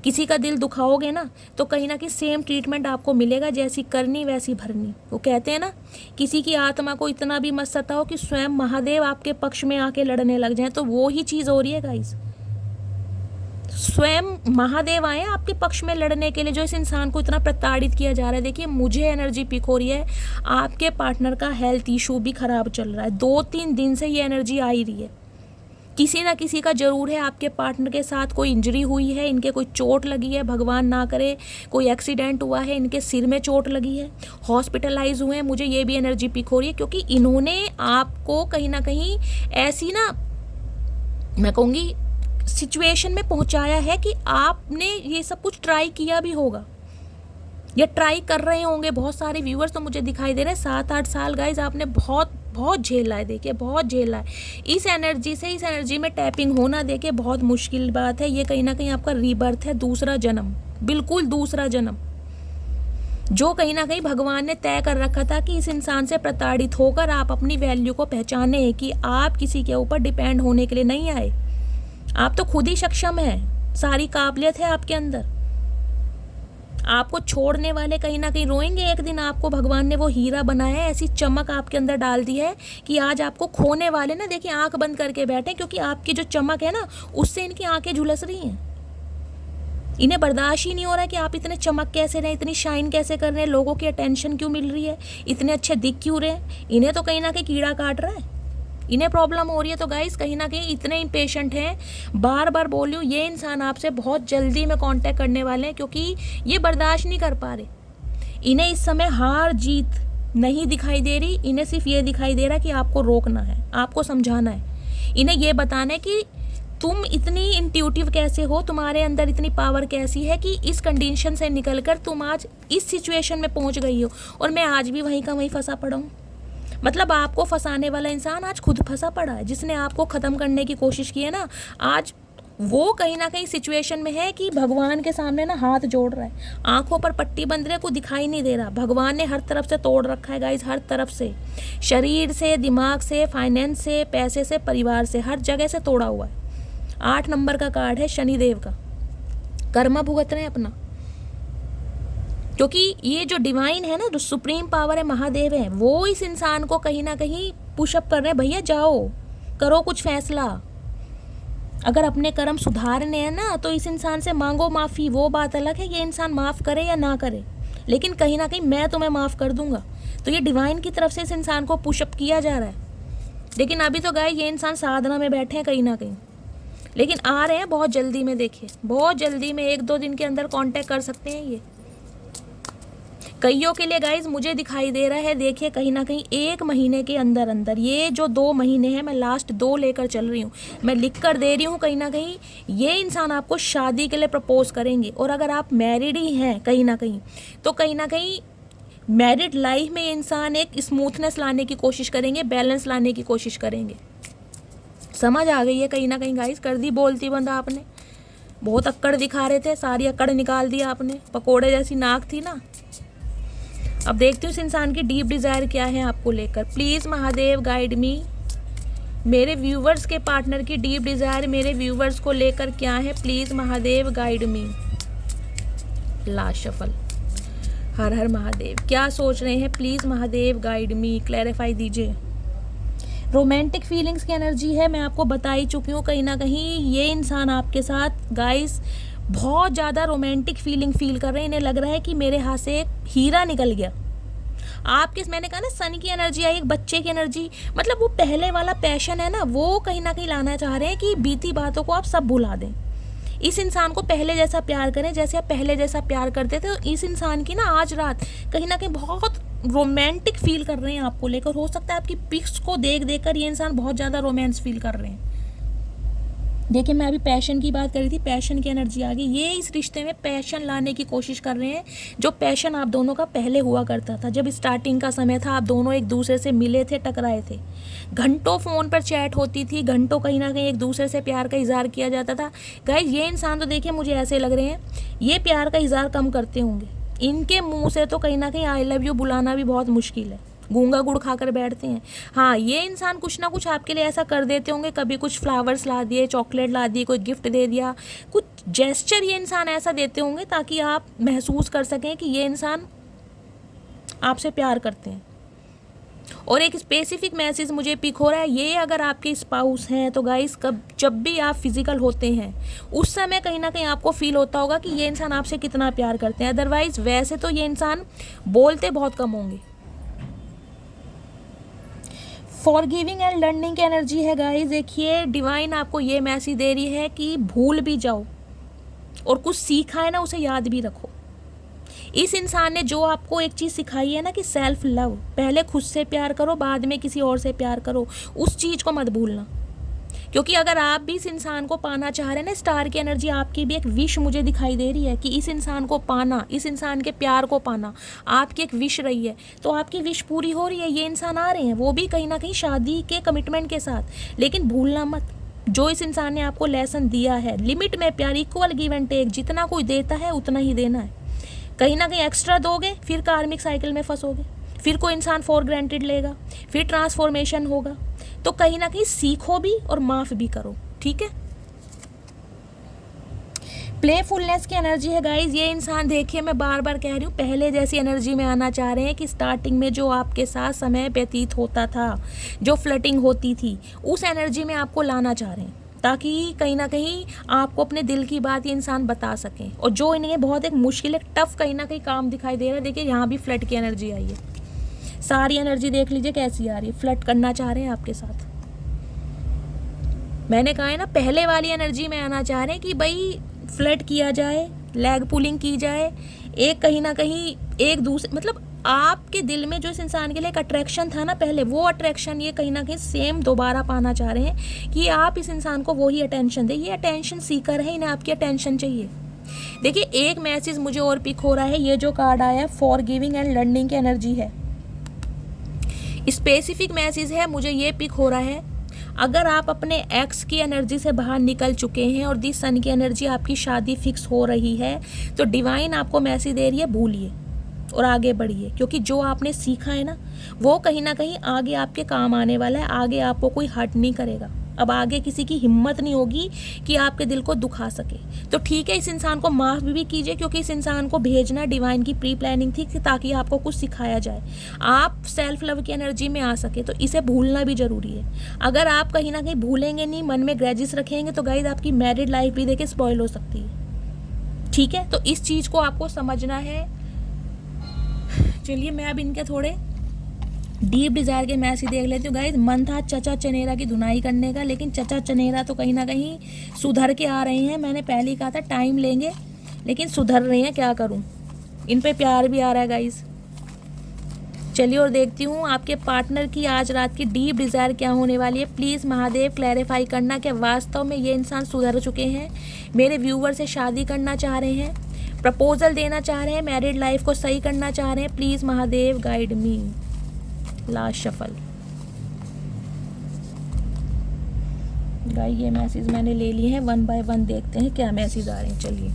किसी का दिल दुखाओगे ना तो कहीं ना कहीं सेम ट्रीटमेंट आपको मिलेगा, जैसी करनी वैसी भरनी। वो कहते हैं ना, किसी की आत्मा को इतना भी मत सताओ कि स्वयं महादेव आपके पक्ष में आके लड़ने लग जाए, तो वो ही चीज़ हो रही है गाइज। स्वयं महादेव आए आपके पक्ष में लड़ने के लिए, जो इस इंसान को इतना प्रताड़ित किया जा रहा है। देखिए मुझे एनर्जी पिक हो रही है, आपके पार्टनर का हेल्थ इशू भी खराब चल रहा है। 2-3 दिन से ये एनर्जी आ ही रही है। किसी ना किसी का जरूर है आपके पार्टनर के साथ कोई इंजरी हुई है, इनके कोई चोट लगी है, भगवान ना करे कोई एक्सीडेंट हुआ है, इनके सिर में चोट लगी है, हॉस्पिटलाइज हुए हैं। मुझे ये भी एनर्जी पिक हो रही है, क्योंकि इन्होंने आपको कहीं ना कहीं ऐसी ना, मैं कहूँगी, सिचुएशन में पहुंचाया है कि आपने ये सब कुछ ट्राई किया भी होगा या ट्राई कर रहे होंगे। बहुत सारे व्यूअर्स तो मुझे दिखाई दे रहे हैं, 7-8 साल गाइज आपने बहुत बहुत झेला है। देखिए बहुत झेला है इस एनर्जी से। इस एनर्जी में टैपिंग होना देखिए बहुत मुश्किल बात है। ये कहीं ना कहीं आपका रीबर्थ है, दूसरा जन्म, बिल्कुल दूसरा जन्म। जो कहीं ना कहीं भगवान ने तय कर रखा था कि इस इंसान से प्रताड़ित होकर आप अपनी वैल्यू को पहचाने कि आप किसी के ऊपर डिपेंड होने के लिए नहीं आए। आप तो खुद ही सक्षम हैं, सारी काबिलियत है आपके अंदर। आपको छोड़ने वाले कहीं ना कहीं रोएंगे एक दिन। आपको भगवान ने वो हीरा बनाया है, ऐसी चमक आपके अंदर डाल दी है कि आज आपको खोने वाले ना देखिए आंख बंद करके बैठे, क्योंकि आपकी जो चमक है ना उससे इनकी आंखें झुलस रही हैं। इन्हें बर्दाश्त ही नहीं हो रहा है कि आप इतने चमक कैसे रहे, इतनी शाइन कैसे कर रहे हैं, लोगों की अटेंशन क्यों मिल रही है, इतने अच्छे दिख क्यों रहे हैं। इन्हें तो कहीं ना कहीं कीड़ा काट रहा है, इन्हें प्रॉब्लम हो रही है। तो गाइस कहीं ना कहीं इतने इम्पेशेंट हैं, बार बार बोल रही हूँ, ये इंसान आपसे बहुत जल्दी में कांटेक्ट करने वाले हैं, क्योंकि ये बर्दाश्त नहीं कर पा रहे। इन्हें इस समय हार जीत नहीं दिखाई दे रही, इन्हें सिर्फ ये दिखाई दे रहा है कि आपको रोकना है, आपको समझाना है, इन्हें ये बताना है कि तुम इतनी इंट्यूटिव कैसे हो, तुम्हारे अंदर इतनी पावर कैसी है कि इस कंडीशन से निकलकर तुम आज इस सिचुएशन में पहुंच गई हो, और मैं आज भी वहीं का वहीं फंसा पड़ा हूँ। मतलब आपको फंसाने वाला इंसान आज खुद फंसा पड़ा है। जिसने आपको ख़त्म करने की कोशिश की है ना, आज वो कहीं ना कहीं सिचुएशन में है कि भगवान के सामने ना हाथ जोड़ रहा है, आंखों पर पट्टी बंध रही है, को दिखाई नहीं दे रहा। भगवान ने हर तरफ से तोड़ रखा है गाइस, हर तरफ से, शरीर से, दिमाग से, फाइनेंस से, पैसे से, परिवार से, हर जगह से तोड़ा हुआ है। 8 नंबर का कार्ड है शनिदेव का। कर्मा भुगत रहे हैं अपना, क्योंकि ये जो डिवाइन है ना, जो सुप्रीम पावर है, महादेव है, वो इस इंसान को कहीं ना कहीं पुशअप कर रहे हैं, भैया जाओ करो कुछ फैसला। अगर अपने कर्म सुधारने हैं ना तो इस इंसान से मांगो माफ़ी। वो बात अलग है ये इंसान माफ़ करे या ना करे, लेकिन कहीं ना कहीं मैं तुम्हें माफ़ कर दूंगा। तो ये डिवाइन की तरफ से इस इंसान को पुशअप किया जा रहा है। लेकिन अभी तो गाय ये इंसान साधना में बैठे हैं कहीं ना कहीं, लेकिन आ रहे हैं बहुत जल्दी में। देखिए बहुत जल्दी में 1-2 दिन के अंदर कांटेक्ट कर सकते हैं ये। कईयों के लिए गाइज मुझे दिखाई दे रहा है, देखिए कहीं ना कहीं 1 महीने के अंदर अंदर, ये जो 2 महीने हैं, मैं लास्ट 2 लेकर चल रही हूँ, मैं लिख कर दे रही हूँ, कहीं ना कहीं ये इंसान आपको शादी के लिए प्रपोज करेंगे। और अगर आप मैरिड ही हैं कहीं ना कहीं, तो कहीं ना कहीं मैरिड लाइफ में ये इंसान एक स्मूथनेस लाने की कोशिश करेंगे, बैलेंस लाने की कोशिश करेंगे। समझ आ गई है कहीं ना कहीं गाइस, कर दी बोलती बंद आपने। बहुत अक्कड़ दिखा रहे थे, सारी अक्कड़ निकाल दी आपने, पकोड़े जैसी नाक थी ना। अब देखती हूँ इस इंसान की डीप डिज़ायर क्या है आपको लेकर। प्लीज़ महादेव गाइड मी। मेरे व्यूवर्स के पार्टनर की डीप डिज़ायर मेरे व्यूवर्स को लेकर क्या है, please Mahadev guide me. Last shuffle. हर हर महादेव। क्या सोच रहे हैं, please Mahadev guide me, clarify दीजिए। रोमांटिक फीलिंग्स की एनर्जी है, मैं आपको बता ही चुकी हूँ। कहीं ना कहीं ये इंसान आपके साथ गाइस बहुत ज़्यादा रोमांटिक फीलिंग फील कर रहे हैं। इन्हें लग रहा है कि मेरे हाथ से एक हीरा निकल गया। आपके, मैंने कहा ना, सन की एनर्जी आई, एक बच्चे की एनर्जी। मतलब वो पहले वाला पैशन है ना, वो कहीं ना कहीं लाना चाह रहे हैं कि बीती बातों को आप सब भुला दें। इस इंसान को पहले जैसा प्यार करें जैसे आप पहले जैसा प्यार करते थे। तो इस इंसान की ना आज रात कहीं ना कहीं बहुत रोमांटिक फील कर रहे हैं आपको लेकर। हो सकता है आपकी पिक्स को देख देख कर ये इंसान बहुत ज़्यादा रोमांस फील कर रहे हैं। देखिए मैं अभी पैशन की बात कर रही थी, पैशन की एनर्जी आ गई। ये इस रिश्ते में पैशन लाने की कोशिश कर रहे हैं, जो पैशन आप दोनों का पहले हुआ करता था। जब स्टार्टिंग का समय था, आप दोनों एक दूसरे से मिले थे, टकराए थे, घंटों फ़ोन पर चैट होती थी, घंटों कहीं ना कहीं एक दूसरे से प्यार का इजहार किया जाता था। गाइस ये इंसान तो देखिए मुझे ऐसे लग रहे हैं ये प्यार का इजहार कम करते होंगे। इनके मुँह से तो कहीं ना कहीं आई लव यू बुलाना भी बहुत मुश्किल है, गूंगा गुड़ खाकर बैठते हैं। हाँ, ये इंसान कुछ ना कुछ आपके लिए ऐसा कर देते होंगे, कभी कुछ फ्लावर्स ला दिए, चॉकलेट ला दिए, कोई गिफ्ट दे दिया, कुछ जेस्चर ये इंसान ऐसा देते होंगे ताकि आप महसूस कर सकें कि ये इंसान आपसे प्यार करते हैं। और एक स्पेसिफिक मैसेज मुझे पिक हो रहा है, ये अगर आपके स्पाउस हैं तो गाइस जब भी आप फिजिकल होते हैं उस समय कहीं ना कहीं आपको फील होता होगा कि ये इंसान आपसे कितना प्यार करते हैं। अदरवाइज वैसे तो ये इंसान बोलते बहुत कम होंगे। फॉरगिविंग एंड लर्निंग की एनर्जी है गाइस। देखिए डिवाइन आपको ये मैसेज दे रही है कि भूल भी जाओ और कुछ सीखा है ना उसे याद भी रखो। इस इंसान ने जो आपको एक चीज़ सिखाई है ना कि सेल्फ लव, पहले खुद से प्यार करो बाद में किसी और से प्यार करो, उस चीज़ को मत भूलना। क्योंकि अगर आप भी इस इंसान को पाना चाह रहे हैं ना, स्टार की एनर्जी आपकी भी एक विश मुझे दिखाई दे रही है कि इस इंसान को पाना, इस इंसान के प्यार को पाना आपकी एक विश रही है। तो आपकी विश पूरी हो रही है, ये इंसान आ रहे हैं, वो भी कहीं ना कहीं शादी के कमिटमेंट के साथ। लेकिन भूलना मत जो इस इंसान ने आपको लेसन दिया है, लिमिट में प्यार, इक्वल गिव एंड टेक, जितना कोई देता है उतना ही देना है। कहीं ना कहीं एक्स्ट्रा दोगे, फिर कार्मिक साइकिल में फंसोगे, फिर कोई इंसान फॉर ग्रांटेड लेगा, फिर ट्रांसफॉर्मेशन होगा। तो कहीं ना कहीं सीखो भी और माफ़ भी करो, ठीक है। प्लेफुलनेस की एनर्जी है गाइज। ये इंसान, देखिए मैं बार बार कह रही हूँ, पहले जैसी एनर्जी में आना चाह रहे हैं कि स्टार्टिंग में जो आपके साथ समय व्यतीत होता था, जो फ्लर्टिंग होती थी, उस एनर्जी में आपको लाना चाह रहे हैं, ताकि कहीं ना कहीं आपको अपने दिल की बात ये इंसान बता सकें। और जो इन्हें बहुत एक मुश्किल, एक टफ कहीं ना कहीं काम दिखाई दे रहा है, देखिए यहाँ भी फ्लर्ट की एनर्जी आई है। सारी एनर्जी देख लीजिए कैसी आ रही है, फ्लर्ट करना चाह रहे हैं आपके साथ। मैंने कहा है ना, पहले वाली एनर्जी में आना चाह रहे हैं कि भाई फ्लर्ट किया जाए, लेग पुलिंग की जाए, एक कहीं ना कहीं एक दूसरे, मतलब आपके दिल में जो इस इंसान के लिए एक अट्रैक्शन था ना पहले, वो अट्रैक्शन ये कहीं ना कहीं सेम दोबारा पाना चाह रहे हैं कि आप इस इंसान को वही अटेंशन दें। ये अटेंशन सीकर है, इन्हें आपकी अटेंशन चाहिए। देखिए एक मैसेज मुझे और पिक हो रहा है, ये जो कार्ड आया है फॉर गिविंग एंड लर्निंग की एनर्जी है, स्पेसिफिक मैसेज है, मुझे ये पिक हो रहा है। अगर आप अपने एक्स की एनर्जी से बाहर निकल चुके हैं और दी सन की एनर्जी, आपकी शादी फिक्स हो रही है, तो डिवाइन आपको मैसेज दे रही है, भूलिए और आगे बढ़िए, क्योंकि जो आपने सीखा है ना, वो कहीं ना कहीं आगे आपके काम आने वाला है। आगे आपको कोई हर्ट नहीं करेगा। अब आगे किसी की हिम्मत नहीं होगी कि आपके दिल को दुखा सके। तो ठीक है, इस इंसान को माफ़ भी कीजिए, क्योंकि इस इंसान को भेजना डिवाइन की प्री प्लानिंग थी कि ताकि आपको कुछ सिखाया जाए, आप सेल्फ लव की एनर्जी में आ सके। तो इसे भूलना भी ज़रूरी है। अगर आप कहीं ना कहीं भूलेंगे नहीं, मन में ग्रजेस रखेंगे, तो गाइस आपकी मैरिड लाइफ भी देखिए स्पॉइल हो सकती है, ठीक है। तो इस चीज़ को आपको समझना है। चलिए मैं अब इनके थोड़े डीप डिज़ायर के मैसेज देख लेती हूँ गाइज। मन था चचा चनेरा की धुनाई करने का, लेकिन चचा चनेरा तो कहीं ना कहीं सुधर के आ रहे हैं। मैंने पहले ही कहा था टाइम लेंगे, लेकिन सुधर रहे हैं, क्या करूँ। इन पे प्यार भी आ रहा है गाइज। चलिए और देखती हूँ आपके पार्टनर की आज रात की डीप डिज़ायर क्या होने वाली है। प्लीज़ महादेव क्लैरिफाई करना कि वास्तव में ये इंसान सुधर चुके हैं, मेरे व्यूवर से शादी करना चाह रहे हैं, प्रपोजल देना चाह रहे हैं, मैरिड लाइफ को सही करना चाह रहे हैं। Please Mahadev guide me. Last shuffle guys, ये मैसेज मैंने ले लिए हैं, वन बाय वन देखते हैं क्या मैसेज आ रहे हैं। चलिए,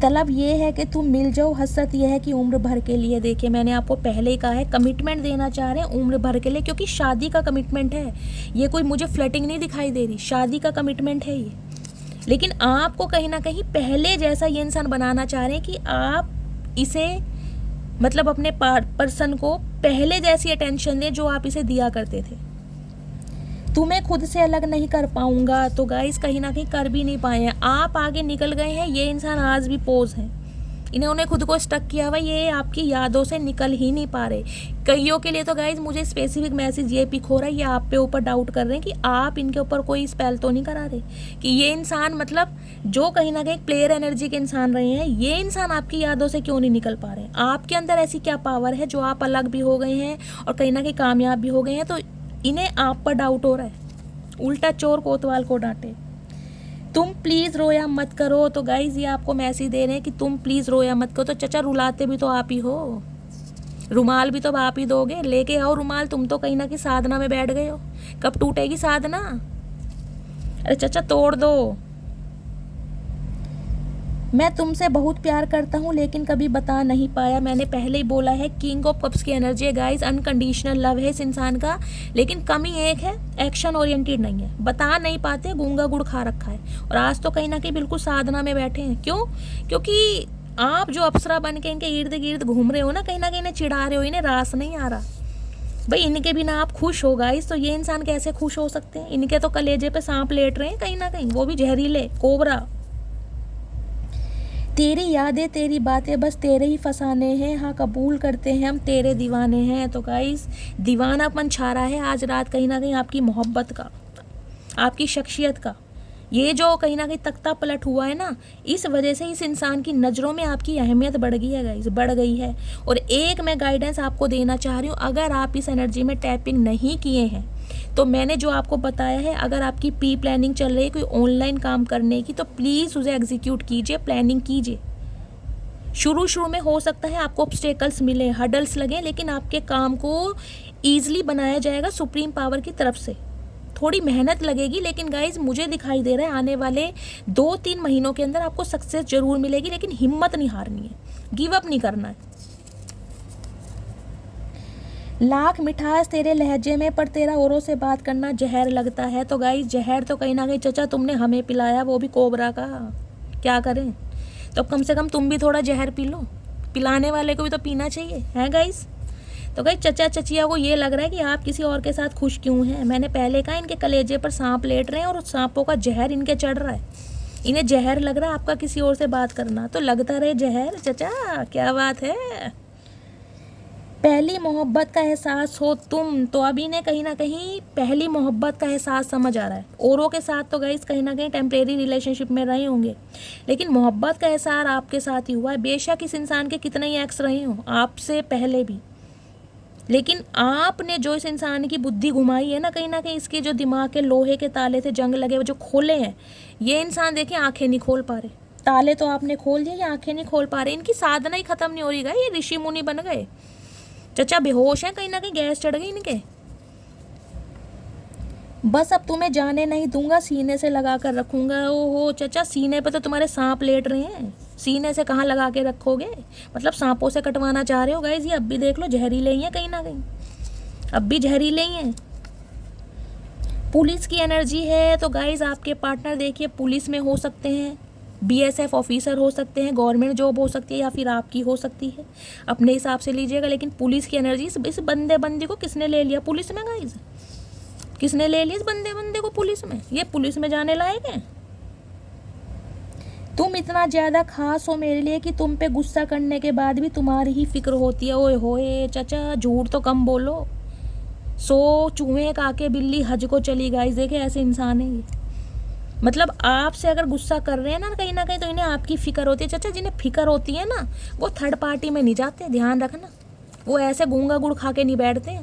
तलब ये है कि तुम मिल जाओ, हसरत ये है कि उम्र भर के लिए। देखिए मैंने आपको पहले ही कहा है, कमिटमेंट देना चाह रहे हैं उम्र भर के लिए, क्योंकि शादी का कमिटमेंट है ये। कोई मुझे फ्लर्टिंग नहीं दिखाई दे रही, शादी का कमिटमेंट है ये। लेकिन आपको कहीं ना कहीं पहले जैसा ये इंसान बनाना चाह रहे हैं कि आप इसे, मतलब अपने पर्सन को पहले जैसी अटेंशन दें जो आप इसे दिया करते थे। तुम्हें खुद से अलग नहीं कर पाऊंगा, तो गाइस कहीं ना कहीं कर भी नहीं पाए हैं। आप आगे निकल गए हैं, ये इंसान आज भी पोज हैं, इन्होंने खुद को स्टक किया हुआ, ये आपकी यादों से निकल ही नहीं पा रहे। कईयों के लिए तो गाइज मुझे स्पेसिफिक मैसेज ये पिक हो रहा है, ये आप पे ऊपर डाउट कर रहे हैं कि आप इनके ऊपर कोई स्पेल तो नहीं करा रहे, कि ये इंसान, मतलब जो कहीं ना कहीं प्लेयर एनर्जी के इंसान रहे हैं, ये इंसान आपकी यादों से क्यों नहीं निकल पा रहे हैं। आपके अंदर ऐसी क्या पावर है जो आप अलग भी हो गए हैं और कहीं ना कहीं कामयाब भी हो गए हैं, तो इन्हें आप पर डाउट हो रहा है। उल्टा चोर कोतवाल को डांटे। तुम प्लीज़ रोया मत करो, तो गाइज ये आपको मैसेज दे रहे हैं कि तुम प्लीज़ रोया मत करो। तो चचा रुलाते भी तो आप ही हो, रुमाल भी तो आप ही दोगे, लेके आओ रुमाल। तुम तो कहीं ना कहीं साधना में बैठ गए हो, कब टूटेगी साधना। अरे चचा तोड़ दो। मैं तुमसे बहुत प्यार करता हूँ लेकिन कभी बता नहीं पाया। मैंने पहले ही बोला है, किंग ऑफ कप्स की एनर्जी है गाइज, अनकंडीशनल लव है इस इंसान का। लेकिन कमी एक है, एक्शन ओरिएंटेड नहीं है, बता नहीं पाते, गूंगा गुड़ खा रखा है। और आज तो कहीं ना कहीं बिल्कुल साधना में बैठे हैं। क्यों? क्योंकि आप जो अप्सरा बन के इनके इर्द गिर्द घूम रहे हो ना, कहीं ना कहीं इन्हें चिढ़ा रहे हो, इन्हें रास नहीं आ रहा। भाई इनके बिना आप खुश हो गाइस, तो ये इंसान कैसे खुश हो सकते हैं। इनके तो कलेजे पे सांप लेट रहे हैं कहीं ना कहीं, वो भी जहरीले कोबरा। तेरी यादें तेरी बातें बस तेरे ही फसाने हैं, हाँ कबूल करते हैं हम तेरे दीवाने हैं। तो गाइस दीवानापन छा रहा है आज रात कहीं ना कहीं आपकी मोहब्बत का, आपकी शख्सियत का। ये जो कहीं ना कहीं तख्ता पलट हुआ है ना, इस वजह से इस इंसान की नज़रों में आपकी अहमियत बढ़ गई है गाइस, बढ़ गई है। और एक मैं गाइडेंस आपको देना चाह रही हूँ, अगर आप इस एनर्जी में टैपिंग नहीं किए हैं, तो मैंने जो आपको बताया है, अगर आपकी प्री प्लानिंग चल रही है कोई ऑनलाइन काम करने की, तो प्लीज़ उसे एग्जीक्यूट कीजिए, प्लानिंग कीजिए। शुरू में हो सकता है आपको ऑब्स्टेकल्स मिले, हडल्स लगे, लेकिन आपके काम को ईजिली बनाया जाएगा सुप्रीम पावर की तरफ से। थोड़ी मेहनत लगेगी, लेकिन गाइज मुझे दिखाई दे रहा है आने वाले 2-3 महीनों के अंदर आपको सक्सेस जरूर मिलेगी, लेकिन हिम्मत नहीं हारनी है, गिव अप नहीं करना है। लाख मिठास तेरे लहजे में, पर तेरा औरों से बात करना जहर लगता है। तो गाइज जहर तो कहीं ना कहीं चचा तुमने हमें पिलाया, वो भी कोबरा का, क्या करें। तो कम से कम तुम भी थोड़ा जहर पी लो, पिलाने वाले को भी तो पीना चाहिए, है गाइज। तो गाइज चचा चचिया को ये लग रहा है कि आप किसी और के साथ खुश क्यों हैं। मैंने पहले कहा इनके कलेजे पर सांप लेट रहे हैं और सांपों का जहर इनके चढ़ रहा है, इन्हें जहर लग रहा है आपका किसी और से बात करना, तो लगता रहे जहर। चचा क्या बात है। पहली मोहब्बत का एहसास हो तुम, तो अब इन्हें कहीं ना कहीं पहली मोहब्बत का एहसास समझ आ रहा है। औरों के साथ तो गाइस कहीं ना कहीं टेम्परेरी रिलेशनशिप में रहे होंगे, लेकिन मोहब्बत का एहसास आपके साथ ही हुआ है। बेशक इस इंसान के कितने ही एक्स रहे हो आपसे पहले भी, लेकिन आपने जो इस इंसान की बुद्धि घुमाई है ना कहीं इसके जो दिमाग के लोहे के ताले थे जंग लगे वो जो खोले हैं, ये इंसान देखिए आंखें नहीं खोल पा रहे। ताले तो आपने खोल दिए, ये आंखें नहीं खोल पा रहे, इनकी साधना ही खत्म नहीं हो रही। ये ऋषि मुनि बन गए, चचा बेहोश है, कहीं ना कहीं गैस चढ़ गई इनके। बस अब तुम्हें जाने नहीं दूंगा, सीने से लगा कर रखूंगा। ओहो चचा, सीने पे तो तुम्हारे सांप लेट रहे हैं, सीने से कहाँ लगा के रखोगे, मतलब सांपों से कटवाना चाह रहे हो। गाइस ये अब भी देख लो जहरीले ही हैं, कहीं ना कहीं अब भी जहरीले ही हैं। पुलिस की एनर्जी है, तो गाइस आपके पार्टनर देखिए पुलिस में हो सकते हैं, BSF ऑफिसर हो सकते हैं, गवर्नमेंट जॉब हो सकती है, या फिर आपकी हो सकती है, अपने हिसाब से लीजिएगा। लेकिन पुलिस की एनर्जी, इस बंदे को किसने ले लिया पुलिस में गाइस, किसने ले लिया इस बंदे को पुलिस में, ये पुलिस में जाने लायक है। तुम इतना ज़्यादा खास हो मेरे लिए कि तुम पे गुस्सा करने के बाद भी तुम्हारी ही फिक्र होती है। ओए होए चचा, झूठ तो कम बोलो, 100 चूहे काके बिल्ली हज को चली। गाइस देखिए ऐसे इंसान है ये, मतलब आपसे अगर गुस्सा कर रहे हैं ना कहीं तो इन्हें आपकी फिक्र होती है। चचा जिन्हें फिक्र होती है ना वो थर्ड पार्टी में नहीं जाते, ध्यान रखना, वो ऐसे गूंगा गुड़ खा के नहीं बैठते।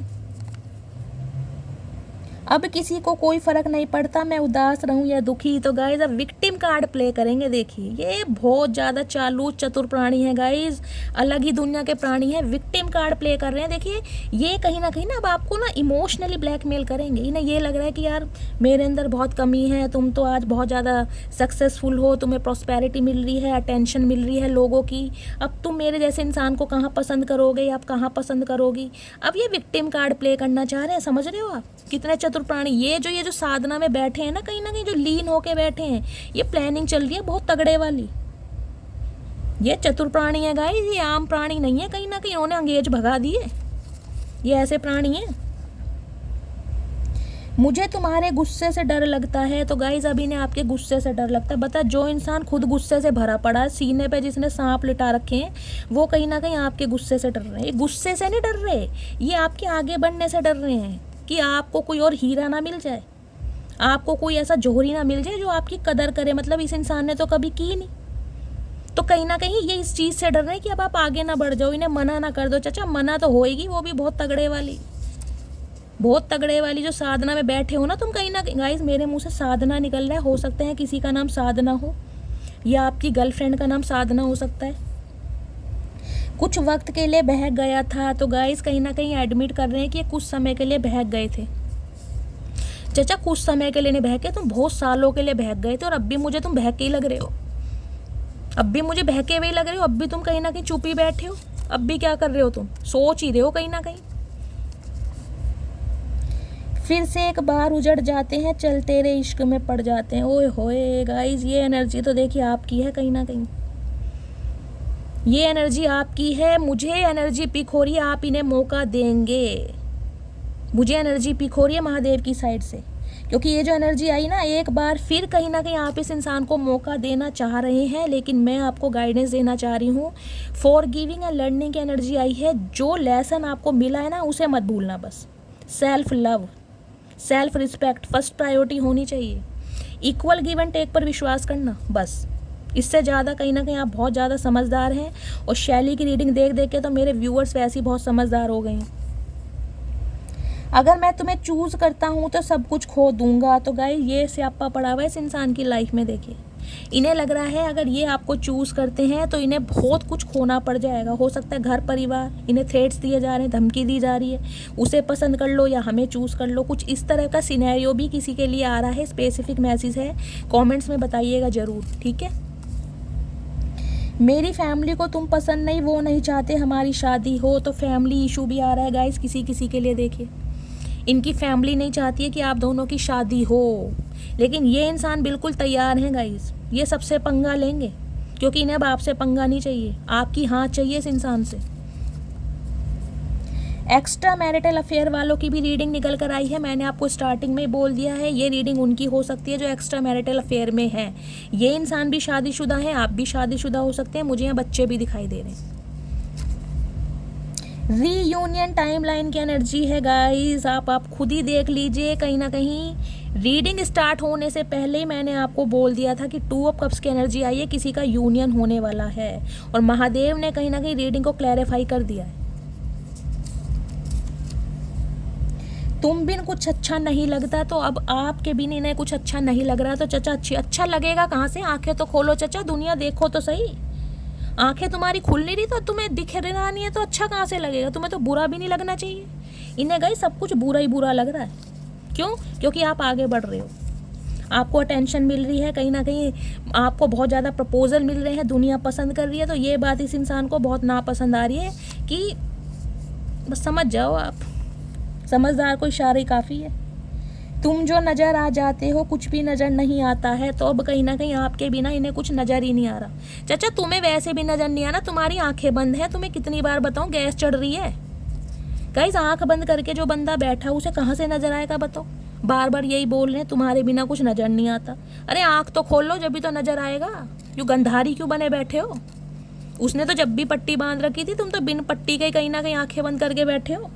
अब किसी को कोई फर्क नहीं पड़ता मैं उदास रहूं या दुखी। तो गाइज अब विक्टिम कार्ड प्ले करेंगे। देखिए ये बहुत ज़्यादा चालू चतुर प्राणी है गाइज, अलग ही दुनिया के प्राणी है, विक्टिम कार्ड प्ले कर रहे हैं। देखिए ये कहीं ना अब आपको ना इमोशनली ब्लैकमेल करेंगे। इन्हें ये लग रहा है कि यार मेरे अंदर बहुत कमी है, तुम तो आज बहुत ज़्यादा सक्सेसफुल हो, तुम्हें प्रॉस्पेरिटी मिल रही है, अटेंशन मिल रही है लोगों की, अब तुम मेरे जैसे इंसान को कहाँ पसंद करोगे या आप कहाँ पसंद करोगी। अब ये विक्टिम कार्ड प्ले करना चाह रहे हैं, समझ रहे हो आप कितने चतुर प्राणी। ये जो साधना में बैठे हैं ना कहीं जो लीन होके बैठे हैं, ये प्लानिंग चल रही है बहुत तगड़े वाली। ये चतुर प्राणी है गाइस, ये आम प्राणी नहीं है। कहीं इन्होंने अंग्रेज भगा दिए, ये ऐसे प्राणी हैं। मुझे तुम्हारे गुस्से से डर लगता है। तो गाइस अभी ने आपके गुस्से से डर लगता है। बता, जो इंसान खुद गुस्से से भरा पड़ा है, सीने पे जिसने सांप लिटा रखे हैं, वो कहीं आपके गुस्से से डर रहे हैं। ये गुस्से से नहीं डर रहे, ये आपके आगे बढ़ने से डर रहे हैं कि आपको कोई और हीरा ना मिल जाए, आपको कोई ऐसा जोहरी ना मिल जाए जो आपकी कदर करे। मतलब इस इंसान ने तो कभी की नहीं, तो कहीं ये इस चीज़ से डर रहे हैं कि अब आप आगे ना बढ़ जाओ, इन्हें मना ना कर दो। चाचा मना तो होएगी, वो भी बहुत तगड़े वाली जो साधना में बैठे हो ना तुम। कहीं गाइस मेरे मुंह से साधना निकल रहा है, हो सकता है किसी का नाम साधना हो या आपकी गर्लफ्रेंड का नाम साधना हो सकता है। कुछ वक्त के लिए बहक गया था। तो गाइस कहीं एडमिट कर रहे हैं कि कुछ समय के लिए बहक गए थे। चाचा कुछ समय के लिए नहीं बहके, तुम बहुत सालों के लिए बहक गए थे, और अब भी मुझे तुम बहके ही लग रहे हो, अब भी मुझे बहके हुए लग रहे हो। अब भी तुम कहीं चुप ही बैठे हो, अब भी क्या कर रहे हो तुम, सोच ही रहे हो कहीं। फिर से एक बार उजड़ जाते हैं, चल तेरे इश्क में पड़ जाते हैं। ओए होए गाइस, ये एनर्जी तो देखिए आपकी है कहीं ये एनर्जी आपकी है। मुझे एनर्जी पिक हो रही है, आप इन्हें मौका देंगे। मुझे एनर्जी पिक हो रही है महादेव की साइड से, क्योंकि ये जो एनर्जी आई ना, एक बार फिर कहीं आप इस इंसान को मौका देना चाह रहे हैं। लेकिन मैं आपको गाइडेंस देना चाह रही हूँ, फॉर गिविंग एंड लर्निंग की एनर्जी आई है। जो लेसन आपको मिला है ना उसे मत भूलना। बस self love, self respect first priority होनी चाहिए। इक्वल गिव एंड टेक पर विश्वास करना, बस इससे ज़्यादा कहीं आप बहुत ज़्यादा समझदार हैं। और शैली की रीडिंग देख के तो मेरे व्यूअर्स वैसे ही बहुत समझदार हो गए हैं। अगर मैं तुम्हें चूज़ करता हूँ तो सब कुछ खो दूंगा। तो गाइस ये स्यापा पड़ा हुआ है इस इंसान की लाइफ में। देखिए, इन्हें लग रहा है अगर ये आपको चूज़ करते हैं तो इन्हें बहुत कुछ खोना पड़ जाएगा। हो सकता है घर परिवार, इन्हें थ्रेट्स दिए जा रहे हैं, धमकी दी जा रही है, उसे पसंद कर लो या हमें चूज़ कर लो। कुछ इस तरह का सिनेरियो भी किसी के लिए आ रहा है। स्पेसिफिक मैसेज है, कमेंट्स में बताइएगा ज़रूर, ठीक है। मेरी फैमिली को तुम पसंद नहीं, वो नहीं चाहते हमारी शादी हो। तो फैमिली इशू भी आ रहा है गाइस किसी किसी के लिए। देखिए, इनकी फैमिली नहीं चाहती है कि आप दोनों की शादी हो, लेकिन ये इंसान बिल्कुल तैयार हैं गाइस। ये सबसे पंगा लेंगे क्योंकि इन्हें अब आपसे पंगा नहीं चाहिए, आपकी हाँ चाहिए इस इंसान से। एक्स्ट्रा मैरिटल अफेयर वालों की भी रीडिंग निकल कर आई है। मैंने आपको स्टार्टिंग में ही बोल दिया है, ये रीडिंग उनकी हो सकती है जो एक्स्ट्रा मैरिटल अफेयर में है। ये इंसान भी शादीशुदा है, आप भी शादीशुदा हो सकते हैं। मुझे यहाँ बच्चे भी दिखाई दे रहे हैं। रीयूनियन टाइमलाइन की एनर्जी है गाइस, आप खुद ही देख लीजिए। कहीं ना कहीं रीडिंग स्टार्ट होने से पहले ही मैंने आपको बोल दिया था कि 2 ऑफ कप्स की एनर्जी आई है, किसी का यूनियन होने वाला है। और महादेव ने कहीं ना कहीं रीडिंग को क्लैरिफाई कर दिया है। तुम बिन कुछ अच्छा नहीं लगता, तो अब आपके बिन इन्हें कुछ अच्छा नहीं लग रहा। तो चचा अच्छा लगेगा कहाँ से? आंखें तो खोलो चचा, दुनिया देखो तो सही। आंखें तुम्हारी खुल नहीं रही तो तुम्हें दिख रहा नहीं है तो अच्छा कहाँ से लगेगा? तुम्हें तो बुरा भी नहीं लगना चाहिए। इन्हें गई सब कुछ बुरा ही बुरा लग रहा है। क्यों? क्योंकि आप आगे बढ़ रहे हो, आपको अटेंशन मिल रही है, कहीं ना कहीं आपको बहुत ज़्यादा प्रपोजल मिल रहे हैं, दुनिया पसंद कर रही है। तो ये बात इस इंसान को बहुत नापसंद आ रही है कि बस समझ जाओ, आप समझदार को इशारा ही काफ़ी है। तुम जो नज़र आ जाते हो कुछ भी नज़र नहीं आता है। तो अब कहीं ना कहीं आपके बिना इन्हें कुछ नज़र ही नहीं आ रहा। चाचा तुम्हें वैसे भी नज़र नहीं आना, तुम्हारी आंखें बंद है। तुम्हें कितनी बार बताऊं, गैस चढ़ रही है। गाइस आंख बंद करके जो बंदा बैठा उसे कहाँ से नज़र आएगा बताओ? बार बार यही बोल रहे हैं तुम्हारे बिना कुछ नज़र नहीं आता। अरे आँख तो खोल लो, जब भी तो नज़र आएगा। जो गंधारी क्यों बने बैठे हो? उसने तो जब भी पट्टी बांध रखी थी, तुम तो बिन पट्टी के कहीं ना कहीं आंखें बंद करके बैठे हो।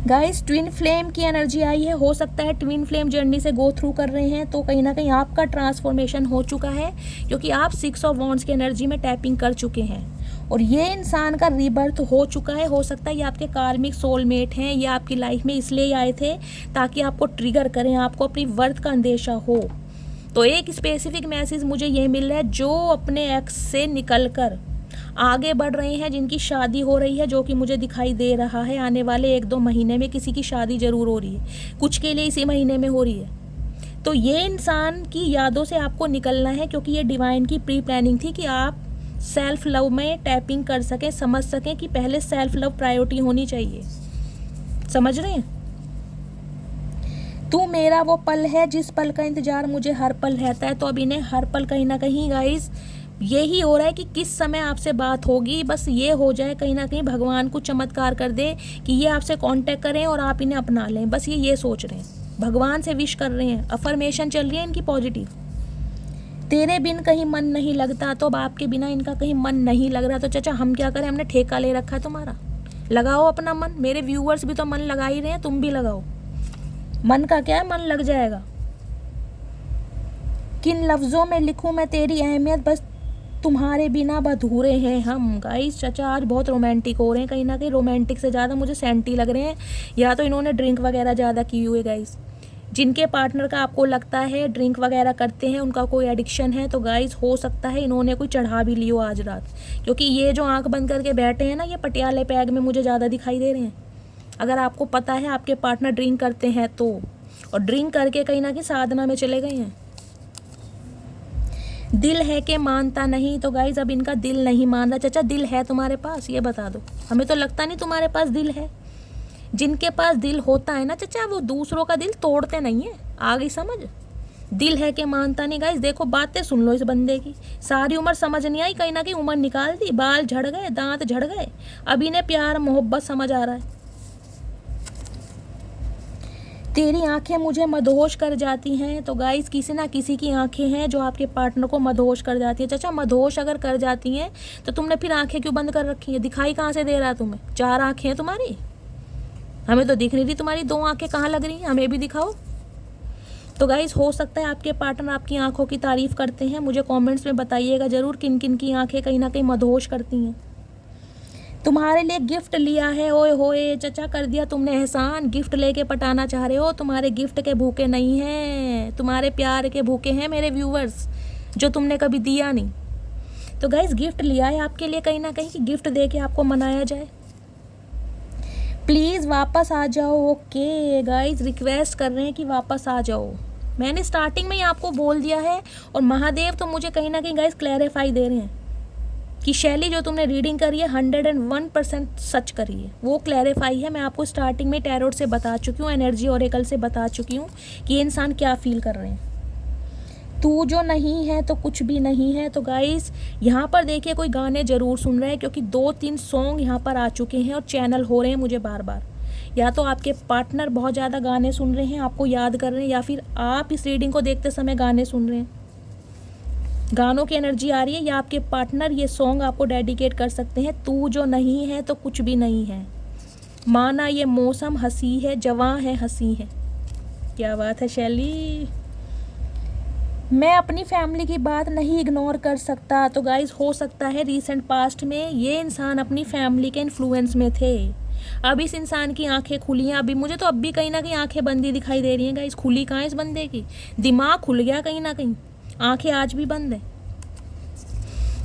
गाइस ट्विन फ्लेम की एनर्जी आई है। हो सकता है ट्विन फ्लेम जर्नी से गो थ्रू कर रहे हैं, तो कहीं ना कहीं आपका ट्रांसफॉर्मेशन हो चुका है क्योंकि आप 6 ऑफ वॉन्ड्स की एनर्जी में टैपिंग कर चुके हैं और ये इंसान का रीबर्थ हो चुका है। हो सकता है ये आपके कार्मिक सोलमेट हैं, ये आपकी लाइफ में इसलिए आए थे ताकि आपको ट्रिगर करें, आपको अपनी वर्थ का अंदेशा हो। तो एक स्पेसिफिक मैसेज मुझे ये मिल रहा है, जो अपने एक्स से निकल कर आगे बढ़ रहे हैं, जिनकी शादी हो रही है, जो कि मुझे दिखाई दे रहा है आने वाले 1-2 महीने में किसी की शादी ज़रूर हो रही है, कुछ के लिए इसी महीने में हो रही है। तो ये इंसान की यादों से आपको निकलना है क्योंकि ये डिवाइन की प्री प्लानिंग थी कि आप सेल्फ लव में टैपिंग कर सकें, समझ सकें कि पहले सेल्फ लव प्रायोरिटी होनी चाहिए। समझ रहे हैं? तू मेरा वो पल है जिस पल का इंतजार मुझे हर पल रहता है। तो अब इन्हें हर पल कहीं ना कहीं गाइस यही हो रहा है कि किस समय आपसे बात होगी। बस ये हो जाए कहीं ना कहीं भगवान को चमत्कार कर दे कि ये आपसे कांटेक्ट करें और आप इन्हें अपना लें। बस ये सोच रहे हैं, भगवान से विश कर रहे हैं, अफर्मेशन चल रही है इनकी पॉजिटिव। तेरे बिन कहीं मन नहीं लगता, तो अब आपके बिना इनका कहीं मन नहीं लग रहा। तो चाचा हम क्या करें? हमने ठेका ले रखा है तुम्हारा। लगाओ अपना मन। मेरे व्यूअर्स भी तो मन लगा ही रहे हैं, तुम भी लगाओ। मन का क्या है, मन लग जाएगा। किन लफ्ज़ों में लिखूं मैं तेरी अहमियत, बस तुम्हारे बिना अधूरे हैं हम। गाइस चाचा आज बहुत रोमांटिक हो रहे हैं, कहीं ना कहीं रोमांटिक से ज़्यादा मुझे सेंटी लग रहे हैं। या तो इन्होंने ड्रिंक वगैरह ज़्यादा की हुई है गाइस। जिनके पार्टनर का आपको लगता है ड्रिंक वगैरह करते हैं, उनका कोई एडिक्शन है, तो गाइस हो सकता है इन्होंने कोई चढ़ा भी लियो आज रात, क्योंकि ये जो आंख बंद करके बैठे हैं ना, ये पटियाले पैग में मुझे ज़्यादा दिखाई दे रहे हैं। अगर आपको पता है आपके पार्टनर ड्रिंक करते हैं तो, और ड्रिंक करके कहीं ना कहीं साधना में चले गए हैं। दिल है कि मानता नहीं, तो गाइज अब इनका दिल नहीं मान रहा। चाचा दिल है तुम्हारे पास? ये बता दो। हमें तो लगता नहीं तुम्हारे पास दिल है। जिनके पास दिल होता है ना चाचा, वो दूसरों का दिल तोड़ते नहीं है। आ गई समझ? दिल है कि मानता नहीं। गाइज देखो, बातें सुन लो इस बंदे की। सारी उम्र समझ नहीं आई, कहीं ना कहीं उम्र निकाल दी, बाल झड़ गए, दांत झड़ गए, अब इन्हें प्यार मोहब्बत समझ आ रहा है। तेरी आंखें मुझे मदहोश कर जाती हैं। तो गाइस किसी ना किसी की आंखें हैं जो आपके पार्टनर को मदहोश कर जाती है। चाचा मदहोश अगर कर जाती हैं तो तुमने फिर आंखें क्यों बंद कर रखी हैं? दिखाई कहाँ से दे रहा है तुम्हें? 4 आंखें हैं तुम्हारी, हमें तो दिख नहीं रही। तुम्हारी 2 आंखें कहाँ लग रही हैं? हमें भी दिखाओ। तो गाइस हो सकता है आपके पार्टनर आपकी आंखों की तारीफ करते हैं। मुझे कमेंट्स में बताइएगा ज़रूर किन किन की आंखें कहीं ना कहीं मदहोश करती हैं। तुम्हारे लिए गिफ्ट लिया है, ओए होए चचा कर दिया तुमने एहसान। गिफ्ट लेके पटाना चाह रहे हो, तुम्हारे गिफ्ट के भूखे नहीं हैं, तुम्हारे प्यार के भूखे हैं मेरे व्यूवर्स, जो तुमने कभी दिया नहीं। तो गाइस गिफ्ट लिया है आपके लिए कहीं ना कहीं कि गिफ्ट दे के आपको मनाया जाए। प्लीज़ वापस आ जाओ। ओके गाइस रिक्वेस्ट कर रहे हैं कि वापस आ जाओ। मैंने स्टार्टिंग में ही आपको बोल दिया है, और महादेव तो मुझे कहीं ना कहीं गाइस क्लैरिफाई दे रहे हैं कि शैली जो तुमने रीडिंग करी है 101% सच करी है, वो क्लैरिफाई है। मैं आपको स्टार्टिंग में टैरोट से बता चुकी हूँ, एनर्जी ओरेकल से बता चुकी हूँ कि ये इंसान क्या फील कर रहे हैं। तू जो नहीं है तो कुछ भी नहीं है। तो गाइस यहाँ पर देखिए कोई गाने ज़रूर सुन रहे हैं, क्योंकि 2-3 सॉन्ग यहाँ पर आ चुके हैं और चैनल हो रहे हैं मुझे बार बार। या तो आपके पार्टनर बहुत ज़्यादा गाने सुन रहे हैं, आपको याद कर रहे हैं, या फिर आप इस रीडिंग को देखते समय गाने सुन रहे हैं, गानों की एनर्जी आ रही है, या आपके पार्टनर ये सॉन्ग आपको डेडिकेट कर सकते हैं। तू जो नहीं है तो कुछ भी नहीं है, माना ये मौसम हंसी है, जवां है हंसी है। क्या बात है शैली। मैं अपनी फैमिली की बात नहीं इग्नोर कर सकता। तो गाइस हो सकता है रीसेंट पास्ट में ये इंसान अपनी फैमिली के इन्फ्लुएंस में थे। अब इस इंसान की आंखें खुली हैं। अभी मुझे तो अब भी कहीं ना कहीं आंखें बंदी दिखाई दे रही हैं गाइस। खुली कहाँ है इस बंदे की, दिमाग खुल गया कहीं ना कहीं, आंखें आज भी बंद है।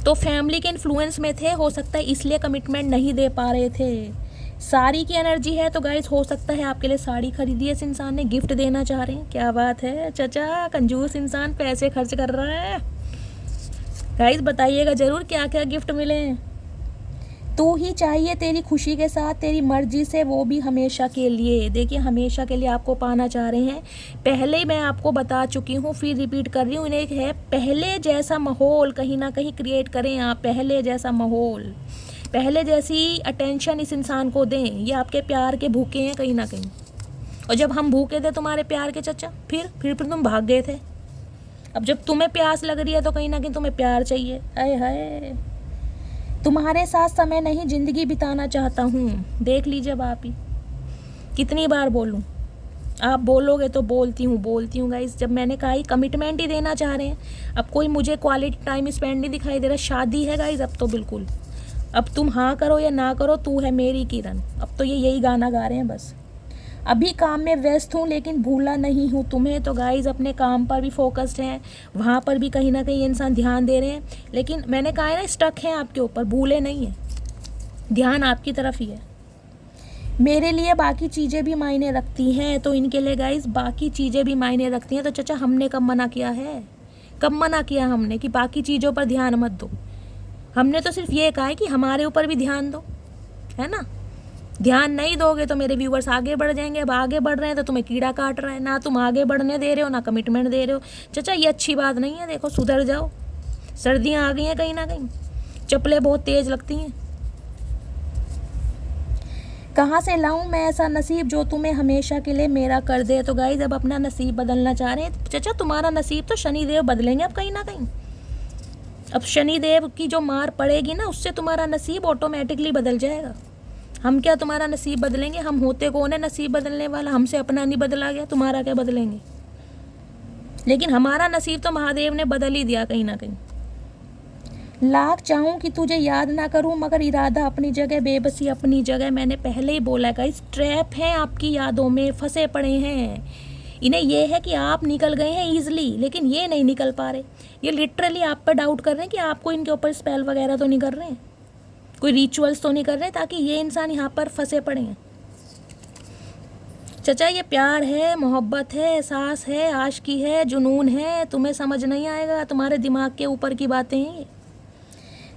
तो फैमिली के इन्फ्लुएंस में थे, हो सकता है इसलिए कमिटमेंट नहीं दे पा रहे थे। साड़ी की एनर्जी है, तो गाइस हो सकता है आपके लिए साड़ी खरीदी है इस इंसान ने, गिफ्ट देना चाह रहे हैं। क्या बात है चचा, कंजूस इंसान पैसे खर्च कर रहा है। गाइस बताइएगा ज़रूर क्या क्या गिफ्ट मिले हैं। तू ही चाहिए तेरी खुशी के साथ, तेरी मर्जी से, वो भी हमेशा के लिए। देखिए हमेशा के लिए आपको पाना चाह रहे हैं। पहले ही मैं आपको बता चुकी हूँ, फिर रिपीट कर रही हूँ, इन्हें है पहले जैसा माहौल कहीं ना कहीं क्रिएट करें आप। पहले जैसा माहौल, पहले जैसी अटेंशन इस इंसान को दें। ये आपके प्यार के भूखे हैं कहीं ना कहीं। और जब हम भूखे थे तुम्हारे प्यार के चचा, फिर तुम भाग गए थे। अब जब तुम्हें प्यास लग रही है तो कहीं ना कहीं तुम्हें प्यार चाहिए। आए हाय, तुम्हारे साथ समय नहीं जिंदगी बिताना चाहता हूँ। देख लीजिए अब आप ही, कितनी बार बोलूँ, आप बोलोगे तो बोलती हूँ गाइस। जब मैंने कहा ही कमिटमेंट ही देना चाह रहे हैं, अब कोई मुझे क्वालिटी टाइम स्पेंड नहीं दिखाई दे रहा। शादी है गाइस अब तो बिल्कुल, अब तुम हाँ करो या ना करो, तू है मेरी किरण, अब तो ये यही गाना गा रहे हैं बस। अभी काम में व्यस्त हूँ लेकिन भूला नहीं हूँ तुम्हें। तो गाइज़ अपने काम पर भी फोकस्ड हैं, वहाँ पर भी कहीं ना कहीं इंसान ध्यान दे रहे हैं। लेकिन मैंने कहा है ना, स्टक हैं आपके ऊपर, भूले नहीं हैं, ध्यान आपकी तरफ ही है। मेरे लिए बाकी चीज़ें भी मायने रखती हैं, तो इनके लिए गाइज़ बाकी चीज़ें भी मायने रखती हैं। तो चचा हमने कब मना किया है, कब मना किया हमने कि बाकी चीज़ों पर ध्यान मत दो। हमने तो सिर्फ ये कहा है कि हमारे ऊपर भी ध्यान दो, है ना। ध्यान नहीं दोगे तो मेरे व्यूवर्स आगे बढ़ जाएंगे। अब आगे बढ़ रहे हैं तो तुम्हें कीड़ा काट रहा है, ना तुम आगे बढ़ने दे रहे हो ना कमिटमेंट दे रहे हो। चचा ये अच्छी बात नहीं है, देखो सुधर जाओ। सर्दियाँ आ गई हैं कहीं ना कहीं, चप्पलें बहुत तेज लगती हैं। कहाँ से लाऊं मैं ऐसा नसीब जो तुम्हें हमेशा के लिए मेरा कर दे। तो गाइस अब अपना नसीब बदलना चाह रहे हैं। चचा तुम्हारा नसीब तो शनिदेव बदलेंगे अब कहीं ना कहीं। अब शनिदेव की जो मार पड़ेगी ना, उससे तुम्हारा नसीब ऑटोमेटिकली बदल जाएगा। हम क्या तुम्हारा नसीब बदलेंगे, हम होते कौन है नसीब बदलने वाला। हमसे अपना नहीं बदला गया, तुम्हारा क्या बदलेंगे। लेकिन हमारा नसीब तो महादेव ने बदल ही दिया कहीं ना कहीं। लाख चाहूँ कि तुझे याद ना करूँ, मगर इरादा अपनी जगह, बेबसी अपनी जगह। मैंने पहले ही बोला है इस ट्रैप हैं आपकी यादों में फंसे पड़े हैं। इन्हें ये है कि आप निकल गए हैं ईजिली, लेकिन ये नहीं निकल पा रहे। ये लिटरली आप पर डाउट कर रहे हैं कि आपको इनके ऊपर स्पेल वगैरह तो नहीं कर रहे हैं, कोई रिचुअल्स तो नहीं कर रहे, ताकि ये इंसान यहाँ पर फंसे पड़े हैं। चचा ये प्यार है, मोहब्बत है, एहसास है, आशिकी है, जुनून है, तुम्हें समझ नहीं आएगा, तुम्हारे दिमाग के ऊपर की बातें हैं।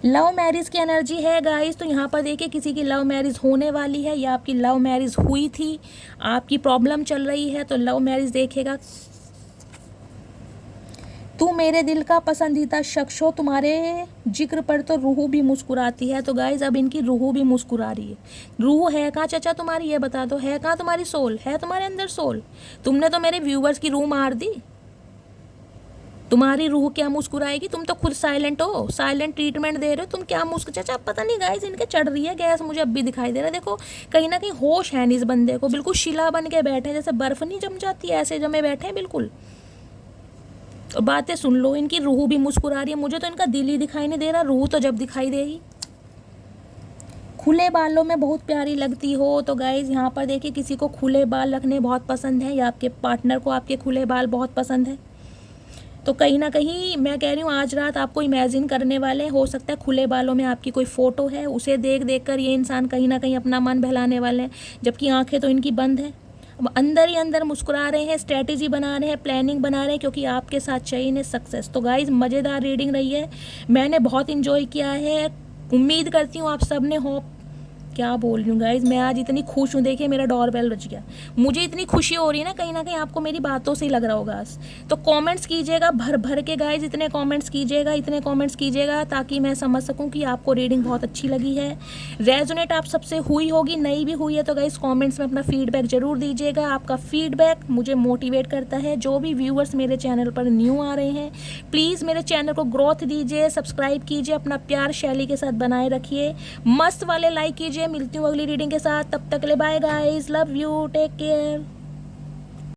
लव मैरिज की एनर्जी है गाइस। तो यहाँ पर देखिए किसी की लव मैरिज होने वाली है, या आपकी लव मैरिज हुई थी, आपकी प्रॉब्लम चल रही है तो लव मैरिज देखेगा। तू मेरे दिल का पसंदीदा शख्स हो, तुम्हारे जिक्र पर तो रूह भी मुस्कुराती है। तो गाइज अब इनकी रूह भी मुस्कुरा रही है। रूह है कहाँ चचा तुम्हारी, ये बता दो, है कहाँ तुम्हारी सोल, है तुम्हारे अंदर सोल। तुमने तो मेरे व्यूवर्स की रूह मार दी, तुम्हारी रूह क्या मुस्कुराएगी। तुम तो खुद साइलेंट हो, साइलेंट ट्रीटमेंट दे रहे हो, तुम क्या चचा पता नहीं गाइज इनके चढ़ रही है गैस, मुझे अब भी दिखाई दे रहा है। देखो कहीं ना कहीं होश है नहीं इस बंदे को, बिल्कुल शिला बन के बैठे हैं, जैसे बर्फ नहीं जम जाती है ऐसे जमे बैठे हैं बिल्कुल। और बातें सुन लो, इनकी रूह भी मुस्कुरा रही है। मुझे तो इनका दिल ही दिखाई नहीं दे रहा, रूह तो जब दिखाई देगी। खुले बालों में बहुत प्यारी लगती हो तो गाइज़ यहाँ पर देखिए किसी को खुले बाल रखने बहुत पसंद है या आपके पार्टनर को आपके खुले बाल बहुत पसंद है, तो कहीं ना कहीं मैं कह रही हूँ आज रात आपको इमेजिन करने वाले हो सकता है खुले बालों में आपकी कोई फ़ोटो है, उसे देख देख कर ये इंसान कहीं ना कहीं अपना मन बहलाने वाले हैं, जबकि आंखें तो इनकी बंद हैं। अब अंदर ही अंदर मुस्कुरा रहे हैं, स्ट्रैटेजी बना रहे हैं, प्लानिंग बना रहे हैं, क्योंकि आपके साथ चाहिए इन्हें सक्सेस। तो गाइज़ मज़ेदार रीडिंग रही है, मैंने बहुत इन्जॉय किया है। उम्मीद करती हूँ आप सब ने होप क्या बोल रही हूँ गाइज़, मैं आज इतनी खुश हूँ, देखिए मेरा डोरबेल बज गया। मुझे इतनी खुशी हो रही है ना कहीं आपको मेरी बातों से ही लग रहा होगा। तो कमेंट्स कीजिएगा भर भर के गाइज़, इतने कमेंट्स कीजिएगा ताकि मैं समझ सकूँ कि आपको रीडिंग बहुत अच्छी लगी है, रेजोनेट आप सबसे हुई होगी, नहीं भी हुई है तो गाइज़ कॉमेंट्स में अपना फीडबैक ज़रूर दीजिएगा। आपका फीडबैक मुझे मोटिवेट करता है। जो भी व्यूअर्स मेरे चैनल पर न्यू आ रहे हैं प्लीज़ मेरे चैनल को ग्रोथ दीजिए, सब्सक्राइब कीजिए, अपना प्यार शैली के साथ बनाए रखिए, मस्त वाले लाइक कीजिए। मिलती हूँ अगली रीडिंग के साथ, तब तक ले bye guys, love you, take care.